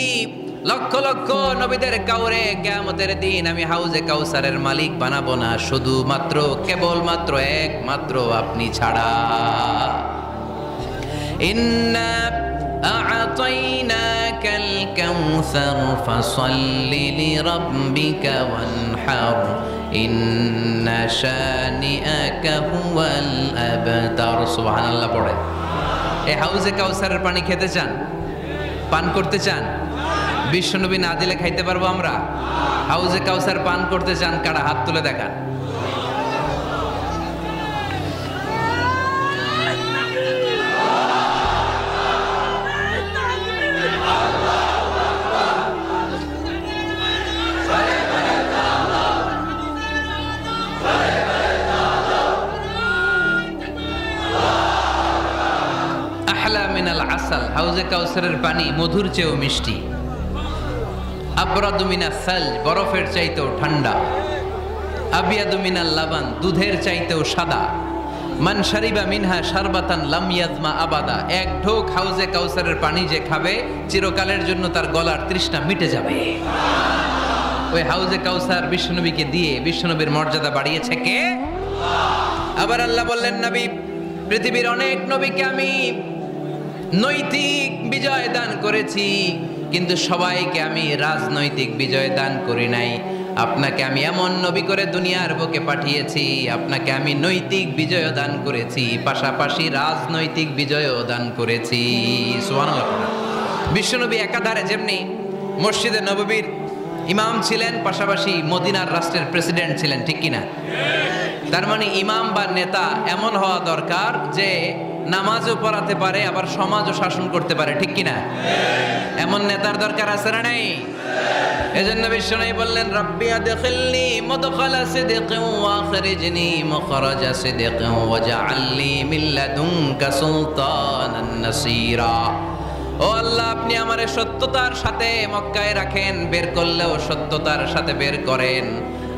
লক্ষ লক্ষ নবীদের কাউরে কিয়ামতের দিন আমি হাউজে কাউসারের মালিক বানাবো না, শুধুমাত্র কেবলমাত্র একমাত্র আপনি ছাড়া। ইন্না আ'তাইনাকাল কাউসার ফাসাল্লি লিরাব্বিকা ওয়ানহার ইন্না শানিআকা হুয়াল আবতার। সুবহানাল্লাহ পড়ে। এই হাউজে কাউসারের পানি খেতে চান, পান করতে চান? বিশ্বনবী না দিলে খাইতে পারবো আমরা? হাউজে কাউসার পান করতে চান কারা? হাত তুলে দেখান। আসাল, হাউজে কাউসারের পানি মধুর চেয়েও মিষ্টি। আবরাদু মিনাস সাল, বরফের চাইতেও ঠান্ডা। আবিয়াদু মিনাল লাবান, দুধের চাইতেও সাদা। মান শারিবা মিনহা শারবাতান লাম ইয়াজমা আবাদা, এক ঢোক হাউজে কাউসারের পানি যে খাবে চিরকালের জন্য তার গলার তৃষ্ণা মিটে যাবে। ওই হাউজে কাউসার বিশ্বনবীকে দিয়ে বিশ্বনবীর মর্যাদা বাড়িয়েছে কে? আবার আল্লাহ বললেন নবী পৃথিবীর অনেক নবীকে আমি নৈতিক বিজয় দান করেছি, কিন্তু সবাইকে আমি রাজনৈতিক বিজয় দান করি নাই। আপনাকে আমি এমন নবী করে দুনিয়ার বুকে পাঠিয়েছি, আপনাকে আমি নৈতিক বিজয় দান করেছি, পাশাপাশি রাজনৈতিক বিজয়ও দান করেছি। সুবহানাল্লাহ। বিশ্বনবী একাধারে যেমনি মসজিদে নববীর ইমাম ছিলেন, পাশাপাশি মদিনার রাষ্ট্রের প্রেসিডেন্ট ছিলেন, ঠিক কিনা? তার মানে ইমাম বা নেতা এমন হওয়া দরকার যে নামাজও পড়াতে পারে, আবার সমাজও শাসন করতে পারে, ঠিক কিনা? এমন নেতার দরকার আছে না নাই? এজন্য বিশ্বনবী বললেন রব্বি আদখিলনি মুদখালা সিদকিন ওয়া আখরিজনি মুখরাজা সিদকিন ওয়াজআলনি মিন লাদুনকা সুলতানান নাসীরা। ও আল্লাহ আপনি আমারে সত্যতার সাথে মক্কায় রাখেন, বের করলেও সত্যতার সাথে বের করেন,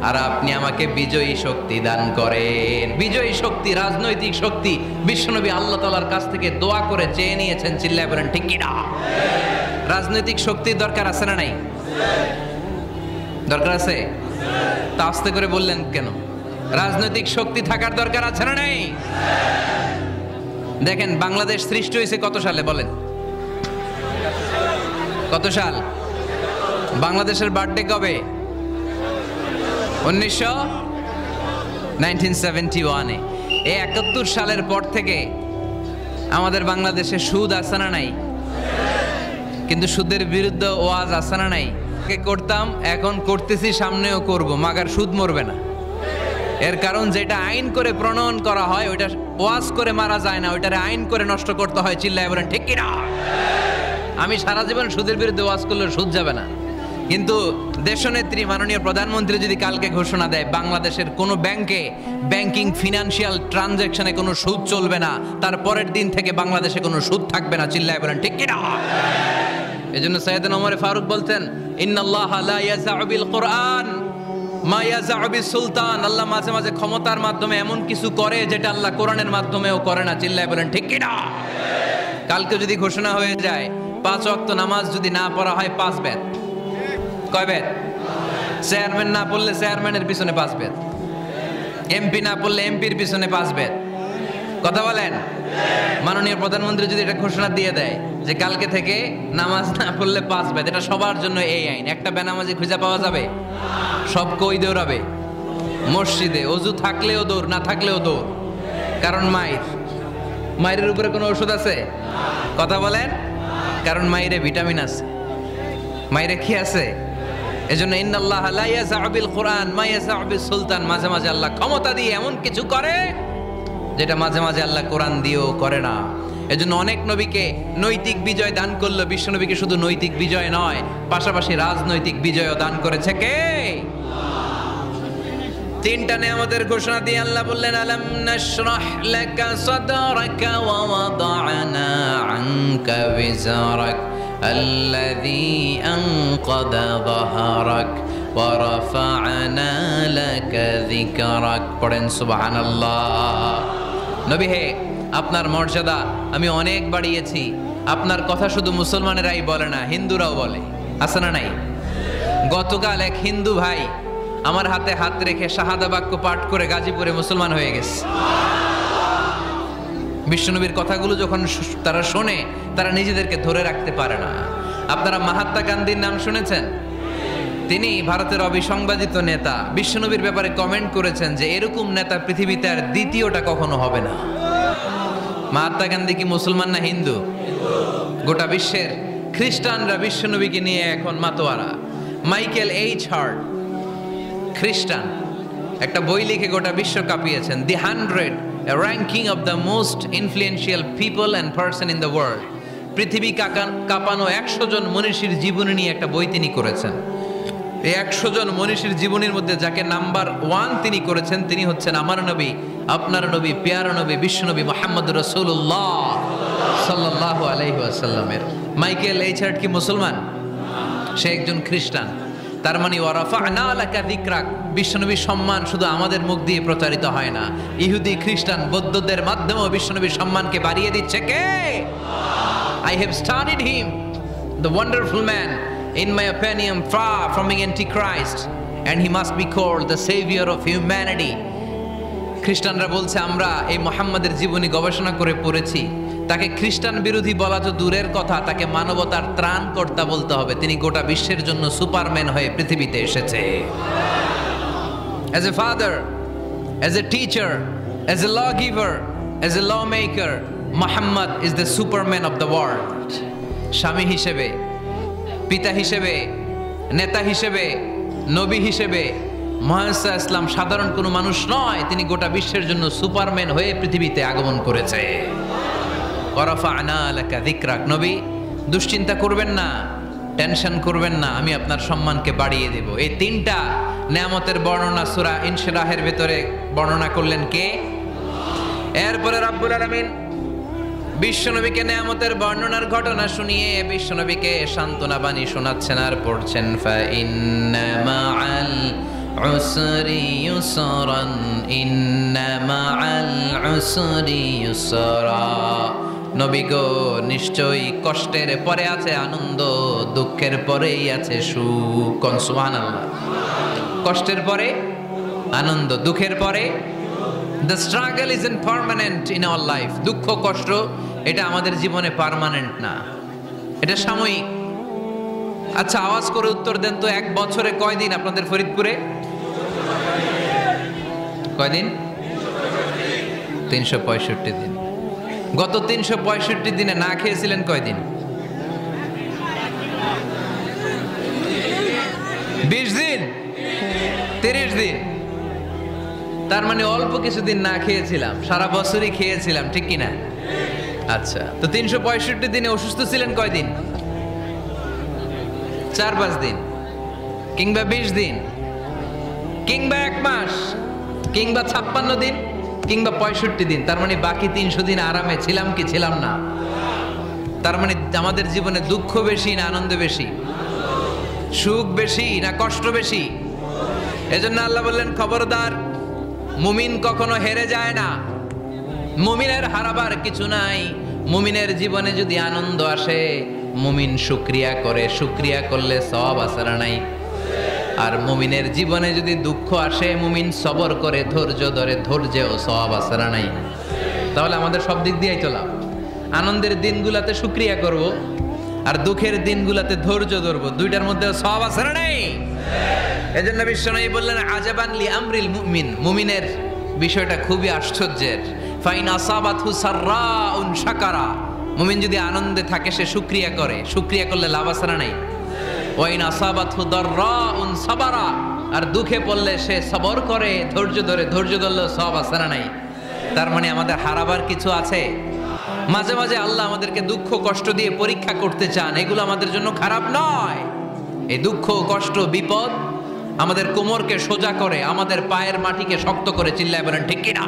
আর আপনি আমাকে বিজয়ী শক্তি দান করেন। বিজয়ী শক্তি, রাজনৈতিক শক্তি বিশ্বনবী আল্লাহ তাআলার কাছ থেকে দোয়া করে চেয়ে নিয়েছেন। চিল্লায় বলেন ঠিক কিনা? রাজনৈতিক শক্তির দরকার আছে না নাই? দরকার আছে? তা আস্তে করে বললেন কেন? রাজনৈতিক শক্তি থাকার দরকার আছে না নাই? দেখেন বাংলাদেশ সৃষ্টি হয়েছে কত সালে বলেন? কত সাল? বাংলাদেশের বার্থডে কবে? 1971-এ। এই 71 সালের পর থেকে আমাদের বাংলাদেশে সুদ আছে না নাই? কিন্তু সুদের বিরুদ্ধে ওয়াজ আছে না নাই? করতাম, এখন করতেছি, সামনেও করব, মাগার সুদ মরবে না। এর কারণ যেটা আইন করে প্রণয়ন করা হয় ওইটা ওয়াজ করে মারা যায় না, ওইটারে আইন করে নষ্ট করতে হয়। চিল্লায় বলেন ঠিক কিনা? আমি সারা জীবন সুদের বিরুদ্ধে ওয়াজ করলে সুদ যাবে না, কিন্তু দেশনেত্রী মাননীয় প্রধানমন্ত্রী যদি কালকে ঘোষণা দেয় বাংলাদেশের কোনো ব্যাংকে ব্যাংকিং ফিনান্সিয়াল ট্রানজাকশনে কোনো সুদ চলবে না, তার পরের দিন থেকে বাংলাদেশে কোনো সুদ থাকবে না। চিল্লায় বলেন ঠিক কিনা? এজন্য সাইয়েদনা ওমর ফারুক বলতেন ইন্নাল্লাহা লা ইয়াযাউ বিল কুরআন মা ইয়াযাউ বিস সুলতান। আল্লাহ মাঝে মাঝে ক্ষমতার মাধ্যমে এমন কিছু করে যেটা আল্লাহ কোরআনের মাধ্যমেও করে না। চিল্লায় বলেন ঠিক কিনা? কালকে যদি ঘোষণা হয়ে যায় 5 ওয়াক্ত নামাজ যদি না পড়া হয় 5 বেত। কয় বেত? চেয়ারম্যান না পড়লে চেয়ারম্যানের পিছনে 5 বেত, এমপি না পড়লে এমপির পিছনে 5 বেত। কথা বলেন? মাননীয় প্রধানমন্ত্রী যদি এটা ঘোষণা দিয়ে দেয় যে কালকে থেকে নামাজ না পড়লে 5 বেদ, এটা সবার জন্য এই আইন, একটা বেনামাজি খুঁজে পাওয়া যাবে? সব কই দৌড়াবে মসজিদে, অজু থাকলেও দৌড়, না থাকলেও দৌড়। কারণ মায়ের উপরে কোনো ওষুধ আছে? কথা বলেন। কারণ মায়েরে ভিটামিন আছে, মায়েরে কি আছে? এজন্য ইন্নাল্লাহ লা ইয়াযআউ বিল কুরআন মা ইয়াযআউ বিস সুলতান, মাঝে মাঝে আল্লাহ ক্ষমতা দিয়ে এমন কিছু করে যেটা মাঝে মাঝে আল্লাহ কোরআন দিয়েও করে না। এজন্য অনেক নবীকে নৈতিক বিজয় দান করলো, বিশ্ব নবীকে শুধু নৈতিক বিজয় নয়, পাশাপাশি রাজনৈতিক বিজয়ও দান করেছে কে? তিনটা নিয়ামতের ঘোষণা দিয়ে আল্লাহ বললেন, আলাম নাশরাহ লাকা সাদরাকা ওয়া ওয়াদা'না আনকা বিজরাক আল্লাযী আনকাদা যাহরাক ওয়া রাফা'না লাকা যিকরাক। পড়েন সুবহানাল্লাহ। নবী হে, আপনার মর্যাদা আমি অনেক বাড়িয়েছি। আপনার কথা শুধু মুসলমানেরাই বলে না, হিন্দুরাও বলে, আছে না নাই? গতকাল এক হিন্দু ভাই আমার হাতে হাত রেখে শাহাদা বাক্য পাঠ করে গাজীপুরে মুসলমান হয়ে গেছে। বিশ্বনবীর কথাগুলো যখন তারা শোনে, তারা নিজেদেরকে ধরে রাখতে পারে না। আপনারা মহাত্মা গান্ধীর নাম শুনেছেন? তিনি ভারতের অবিসংবাদিত নেতা। বিশ্বনবীর ব্যাপারে কমেন্ট করেছেন যে এরকম নেতা পৃথিবীতে আর দ্বিতীয়টা কখনো হবে না। মহাত্মা গান্ধী কি মুসলমান না হিন্দু? গোটা বিশ্বের খ্রিস্টানরা বিশ্বনবীকে নিয়ে এখন মাতোয়ারা। মাইকেল এইচ হার্ট খ্রিস্টান, একটা বই লিখে গোটা বিশ্ব কাঁপিয়েছেন, দি 100 ranking of the most influential people and person in the world. পৃথিবী কাঁপানো 100 জন মনীষীর জীবনী নিয়ে একটা বই তিনি করেছেন। এই 100 জন মনীষীর জীবনীর মধ্যে যাকে নাম্বার 1 তিনি করেছেন, তিনি হচ্ছেন আমার নবী, আপনার নবী, প্যারা নবী, বিশ্বনবী মুহাম্মদুর রাসূলুল্লাহ সাল্লাল্লাহু আলাইহি ওয়াসাল্লামের। মাইকেল এইচ হার্ট কি মুসলমান? সে একজন খ্রিস্টান। তার মানে ওয়ারাফা'না লাকা যিকরাক, বিশ্বনবীর সম্মান শুধু আমাদের মুখ দিয়ে প্রচারিত হয় না, ইহুদি, খ্রিস্টান, বৌদ্ধদের মাধ্যমেও বিশ্বনবীর সম্মানকে বাড়িয়ে দিচ্ছে কে? I have studied him, the wonderful man, in my opinion, far from being antichrist, and he must be called the savior of humanity. খ্রিস্টানরা বলছে আমরা এই মুহাম্মাদের জীবনী গবেষণা করে পড়েছি, তাকে খ্রিস্টান বিরোধী বলা তো দূরের কথা, তাকে মানবতার ত্রাণকর্তা বলতে হবে। তিনি গোটা বিশ্বের জন্য সুপারম্যান হয়ে পৃথিবীতে এসেছে। As a father, as a teacher, as a lawgiver, as a lawmaker, Muhammad is the superman of the world. স্বামী হিসেবে, পিতা হিসেবে, নেতা হিসেবে, নবী হিসেবে মুহাম্মদ ইসলাম সাধারণ কোনো মানুষ নয়, তিনি গোটা বিশ্বের জন্য সুপারম্যান হয়ে পৃথিবীতে আগমন করেছে। ওয়ারাফা'না লাকা যিকরাক, নবী দুশ্চিন্তা করবেন না, টেনশন করবেন না, আমি আপনার সম্মানকে বাড়িয়ে দেব। এই তিনটা নিয়ামতের বর্ণনা সূরা ইনশিরাহের ভিতরে বর্ণনা করলেন কে? এরপরে রব্বুল আলামিন বিশ্বনবীকে নিয়ামতের বর্ণনার ঘটনা শুনিয়ে বিশ্বনবীকে সান্ত্বনা বাণী শোনাচ্ছেন আর পড়ছেন, ফা ইন্না মাআল উসরি ইউসরান, ইন্না মাআল উসরি ইউসরা। নবী গো, নিশ্চয়ই কষ্টের পরে আছে আনন্দ, দুঃখের পরেই আছে সুখ। সুবহানাল্লাহ। কষ্টের পরে আনন্দ, দুঃখের পরে, the struggle isn't permanent in our life. দুঃখ কষ্ট এটা আমাদের জীবনে পার্মানেন্ট না, এটা সাময়িক। আচ্ছা আওয়াজ করে উত্তর দেন তো, এক বছরে কয়দিন আপনাদের ফরিদপুরে? কয়দিন? 365 দিন। গত 365 দিনে না খেয়েছিলেন কয়দিন? 20 দিন, 30 দিন। তার মানে অল্প কিছুদিন না খেয়েছিলাম, সারা বছরই খেয়েছিলাম, ঠিক কিনা? আচ্ছা, তো 365 দিনে অসুস্থ ছিলেন কয়দিন? 4-5 দিন, কিংবা 20 দিন, কিংবা 1 মাস, কিংবা 56 দিন, কিংবা 65 দিন। তার মানে বাকি 300 দিন আরামে ছিলাম কি ছিলাম না? তার মানে আমাদের জীবনে দুঃখ বেশি না আনন্দ বেশি? সুখ বেশি না কষ্ট বেশি? এজন্য আল্লাহ বললেন, খবরদার, মুমিন কখনো হেরে যায় না, মুমিনের হারাবার কিছু নাই। মুমিনের জীবনে যদি আনন্দ আসে, মুমিন শুকরিয়া করে, শুকরিয়া করলে সওয়াব আছে না নাই? আর মুমিনের জীবনে যদি দুঃখ আসে, মুমিন সবর করে, ধৈর্য ধরে, ধৈর্যেও সওয়াব আছে না নাই? তাহলে আমাদের সব দিক দিয়েই তো লাভ। আনন্দের দিনগুলাতে শুকরিয়া করব, আর দুঃখের দিনগুলাতে ধৈর্য ধরবো। দুইটার মধ্যে সওয়াব আছে না নাই? এজন্য বিশ্বনবী বললেন, আজাবান লি আমরিল মুমিন, মুমিনের বিষয়টা খুবই আশ্চর্যের। ফাইন আসাবাতহু সাররাউন শাকারা, মুমিন যদি আনন্দে থাকে সে শুকরিয়া করে, শুকরিয়া করলে লাভ আছে না নাই? ওয়াইন আসাবাতহু দাররাউন সাবারা, আর দুঃখে পড়লে সে সবর করে, ধৈর্য ধরে, ধৈর্য ধরলে সওয়াব আছে না নাই? তার মানে আমাদের হারাবার কিছু আছে। মাঝে মাঝে আল্লাহ আমাদেরকে দুঃখ কষ্ট দিয়ে পরীক্ষা করতে চান, এগুলো আমাদের জন্য খারাপ নয়। এই দুঃখ কষ্ট বিপদ আমাদের কোমরকে সোজা করে, আমাদের পায়ের মাটিকে শক্ত করে, চিল্লায় বলেন ঠিক কিনা?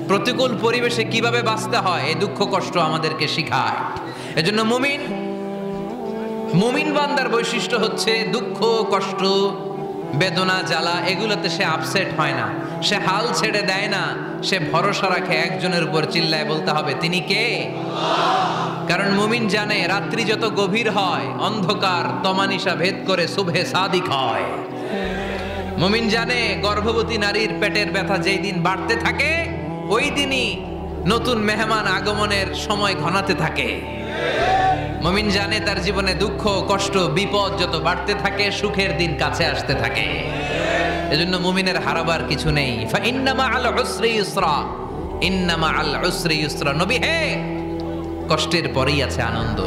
প্রতিকূল পরিবেশে কিভাবে বাঁচতে হয় এই দুঃখ কষ্ট আমাদেরকে শিখায়। এজন্য মুমিন বান্দার বৈশিষ্ট্য হচ্ছে দুঃখ কষ্ট বেদনা জ্বালা এগুলোতে সে আপসেট হয় না, সে হাল ছেড়ে দেয় না, সে ভরসা রাখে একজনের উপর। চিল্লায় বলতে হবে তিনি কে? কারণ মুমিন জানে রাত্রি যত গভীর হয় অন্ধকার তমানিসা ভেদ করে সুবহে সাদিক হয়। মুমিন জানে গর্ভবতী নারীর পেটের ব্যথা যেই দিন বাড়তে থাকে ওই দিনই নতুন মেহমান আগমনের সময় ঘনাতে থাকে। মুমিন জানে তার জীবনে দুঃখ কষ্ট বিপদ যত বাড়তে থাকে সুখের দিন কাছে আসতে থাকে। এজন্য মুমিনের হারাবার কিছু নেই। ফা ইন্না মাআল উসরি ইউসরা, ইন্না মাআল উসরি ইউসরা। নবী হে, কষ্টের পরেই আছে আনন্দ,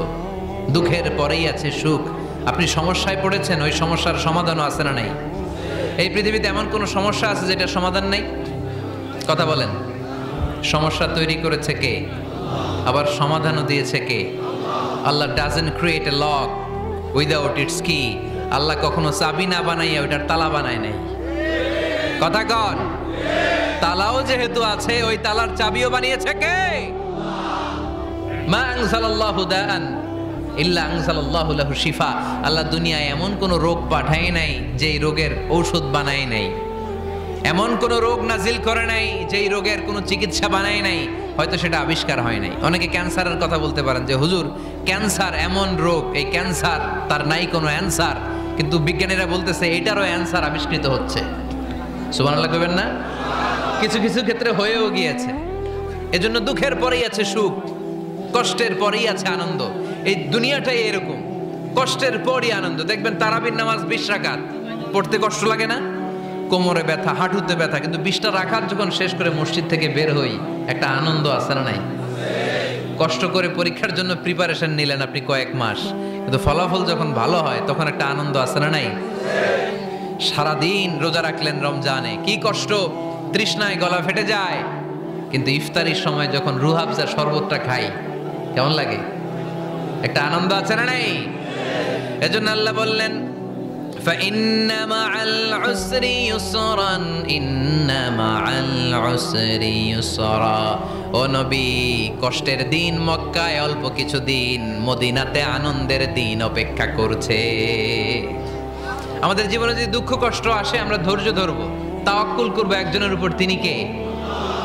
দুঃখের পরেই আছে সুখ। আপনি সমস্যায় পড়েছেন, ওই সমস্যার সমাধানও আছে না নাই? এই পৃথিবীতে এমন কোন সমস্যা আছে যেটা সমাধান নাই? কথা বলেন। সমস্যা তৈরি করেছে কে? আবার সমাধানও দিয়েছে কে? আল্লাহ doesn't create a lock without its key. আল্লাহ কখনো চাবি না বানাইয়া ওইটার তালা বানায় নাই। কথা কন। তালাও যেহেতু আছে ওই তালার চাবিও বানিয়েছে কে? মা আনজালাল্লাহু দাআন ইল্লা আনজালাল্লাহু লাহু শিফা। আল্লাহ দুনিয়ায় এমন কোন রোগ পাঠায় নাই যেই রোগের ঔষধ বানায় নাই, এমন কোন রোগ নাজিল করে নাই যেই রোগের কোনো চিকিৎসা বানায় নাই, হয়তো সেটা আবিষ্কার হয় নাই। অনেকে ক্যান্সারের কথা বলতে পারেন যে হুজুর ক্যান্সার এমন রোগ, এই ক্যান্সার তার নাই কোনো অ্যান্সার, কিন্তু বিজ্ঞানীরা বলতেছে এটারও অ্যান্সার আবিষ্কৃত হচ্ছে। সুবহানাল্লাহ কইবেন না? কিছু কিছু ক্ষেত্রে হয়েও গিয়েছে। এজন্য দুঃখের পরেই আছে সুখ, কষ্টের পরেই আছে আনন্দ। এই দুনিয়াটাই এরকম, কষ্টের পরই আনন্দ। দেখবেন তারাবির নামাজ 20 রাকাত পড়তে কষ্ট লাগে না? কোমরে ব্যথা, হাঁটুতে ব্যথা, কিন্তু 20টা রাকাত যখন শেষ করে মসজিদ থেকে বের হই একটা আনন্দ আছে না নাই? কষ্ট করে পরীক্ষার জন্য প্রিপারেশন নিলেন আপনি কয়েক মাস, কিন্তু ফলাফল যখন ভালো হয় তখন একটা আনন্দ আছে না নাই? সারাদিন রোজা রাখলেন রমজানে, কি কষ্ট, তৃষ্ণায় গলা ফেটে যায়, কিন্তু ইফতারির সময় যখন রুহ আফজার শরবতটা খাই কেমন লাগে? একটা আনন্দ আছে না নাই? এজন্য আল্লাহ বললেন فإن مع العسر يسرا إن مع العسر يسرا। ও নবী, কষ্টের দিন মক্কায় অল্প কিছু দিন, মদিনাতে আনন্দের দিন অপেক্ষা করছে। আমাদের জীবনে যদি দুঃখ কষ্ট আসে আমরা ধৈর্য ধরবো, তাওয়াক্কুল করবো একজনের উপর, তিনি কে?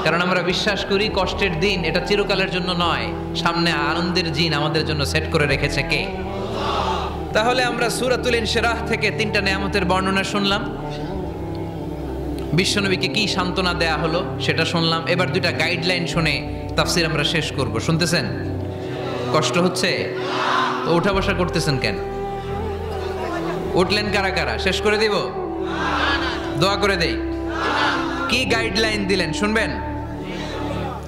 কারণ আমরা বিশ্বাস করি কষ্টের দিন এটা চিরকালের জন্য নয়, সামনে আনন্দের দিন আমাদের জন্য সেট করে রেখেছে কে? তাহলে আমরা সূরাতুল ইনশিরাহ থেকে 3টা নিয়ামতের বর্ণনা শুনলাম, বিশ্বনবীকে কি সান্ত্বনা দেয়া হলো সেটা শুনলাম। এবার 2টা গাইডলাইন শুনে তাফসীর আমরা শেষ করব। শুনতেছেন? কষ্ট হচ্ছে তো উঠা বসা করতেছেন কেন? উঠলেন কারা কারা? শেষ করে দিব? দোয়া করে দেই। কি গাইডলাইন দিলেন শুনবেন?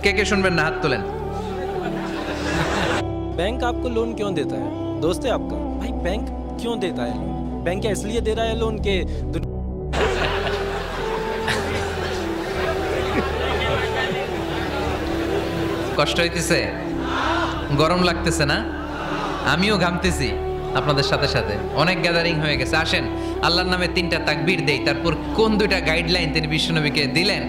কে কে শুনবেন না হাত তোলেন। बैंक आपको लोन क्यों देता है? दोस्त है आपका भाई, बैंक क्यों देता है लोन? बैंक क्या इसलिए दे रहा है लोन के কষ্ট হইতেছে? গরম লাগতেছে না? আমিও ঘামতেছি আপনাদের সাথে সাথে। অনেক গ্যাদারিং হয়ে গেছে। আসেন আল্লাহর নামে 3টা তাকবীর দেই, তারপর কোন 2টা গাইডলাইন তিনি বিশ্বনবীকে দিলেন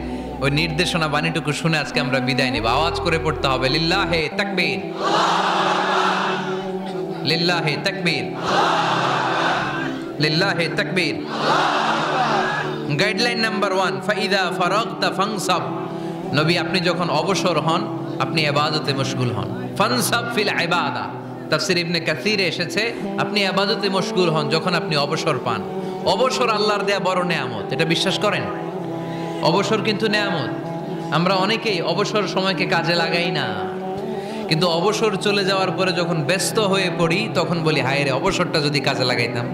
ওই নির্দেশনা বাণীটুকু শুনে আজকে আমরা বিদায় নেব। আওয়াজ করে পড়তে হবে লিল্লাহে তাকবীর, লিল্লাহে তাকবীর, লিল্লাহে তাকবীর। গাইডলাইন নাম্বার 1, ফাইদা ফারাগতা ফানসাব। নবী আপনি যখন অবসর হন আপনি ইবাদতে মশগুল হন। ফানসাব ফিল ইবাদা, তাফসীর ইবনে কাসিরে এসেছে আপনি ইবাদতে মশগুল হন যখন আপনি অবসর পান। অবসর আল্লাহর দেয়া বড় নেয়ামত, এটা বিশ্বাস করেন? অবসর কিন্তু নেয়ামত। আমরা অনেকেই অবসর সময়কে কাজে লাগাই না, কিন্তু অবসর চলে যাওয়ার পরে যখন ব্যস্ত হয়ে পড়ি তখন বলি হায় রে, অবসরটা যদি কাজে লাগাইতাম।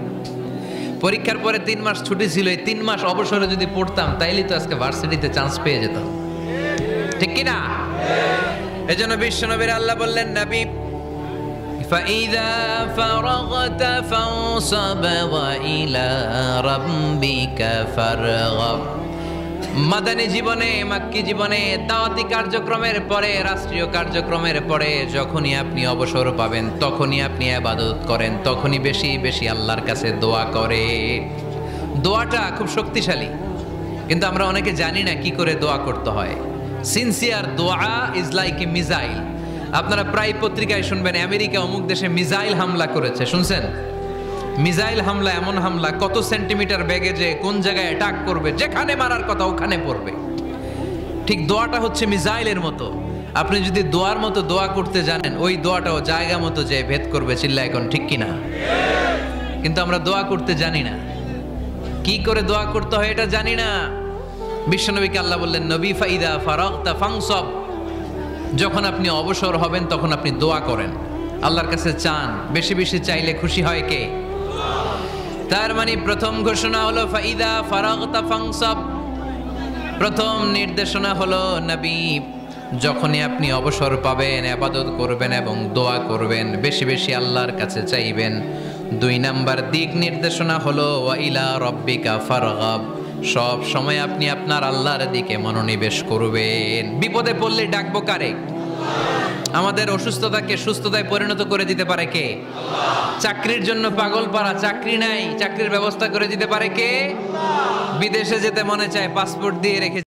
পরীক্ষার পরে 3 মাস ছুটি ছিল, এই 3 মাস অবসরে যদি পড়তাম তাইলেই তো আজকে ভার্সিটিতে চান্স পেয়ে যেতাম, ঠিক কি না? এজন্য বিশ্বনবীর আল্লাহ বললেন, নবী فَإِذَا فَرَغْتَ فَانصَبْ وَإِلَى رَبِّكَ فَارْغَب। মাদানী জীবনে, মাক্কি জীবনে, দাওয়াতি কার্যক্রমের পরে, রাষ্ট্রীয় কার্যক্রমের পরে যখনই আপনি অবসর পাবেন তখনই আপনি ইবাদত করেন, তখনই বেশি বেশি আল্লাহর কাছে দোয়া করে। দোয়াটা খুব শক্তিশালী, কিন্তু আমরা অনেকে জানি না কি করে দোয়া করতে হয়। সিনসিয়ার দোয়া ইজ লাইক এ মিসাইল। আপনারা প্রায় পত্রিকায় শুনবেন আমেরিকা অমুক দেশে মিসাইল হামলা করেছে, শুনছেন? মিসাইল হামলা এমন হামলা, কত সেন্টিমিটার বেগে যে কোন জায়গায় অ্যাটাক করবে, যেখানে মারার কথা ওখানে পড়বে। ঠিক দোয়াটা হচ্ছে মিসাইলের মতো। আপনি যদি দোয়ার মতো দোয়া করতে জানেন, ওই দোয়াটাও জায়গা মতো যে ভেদ করবে। চিল্লা এখন ঠিক কিনা? কিন্তু আমরা দোয়া করতে জানি না, কি করে দোয়া করতে হয় এটা জানি না। বিশ্বনবীকে আল্লাহ বললেন, নবী ফাইদা ফারাগতা ফানসব, যখন আপনি অবসর হবেন তখন আপনি দোয়া করেন, আল্লাহর কাছে চান। বেশি বেশি চাইলে খুশি হয় কে? তার মানে প্রথম ঘোষণা হলো ফাইদা ফারাগতা ফানসব। প্রথম নির্দেশনা হলো নবী, যখনই আপনি অবসর পাবেন ইবাদত করবেন এবং দোয়া করবেন, বেশি বেশি আল্লাহর কাছে চাইবেন। 2 নাম্বার দিক নির্দেশনা হলো ওয়া ইলা রাব্বিকা ফারগাব, সব সময় আপনি আপনার আল্লাহর দিকে মনোনিবেশ করবেন। বিপদে পড়লে ডাকবো কারে? আমাদের অসুস্থতাকে সুস্থতায় পরিণত করে দিতে পারে কে? চাকরির জন্য পাগল পারা, চাকরি নাই, চাকরির ব্যবস্থা করে দিতে পারে কে? বিদেশে যেতে মনে চায়, পাসপোর্ট দিয়ে রেখে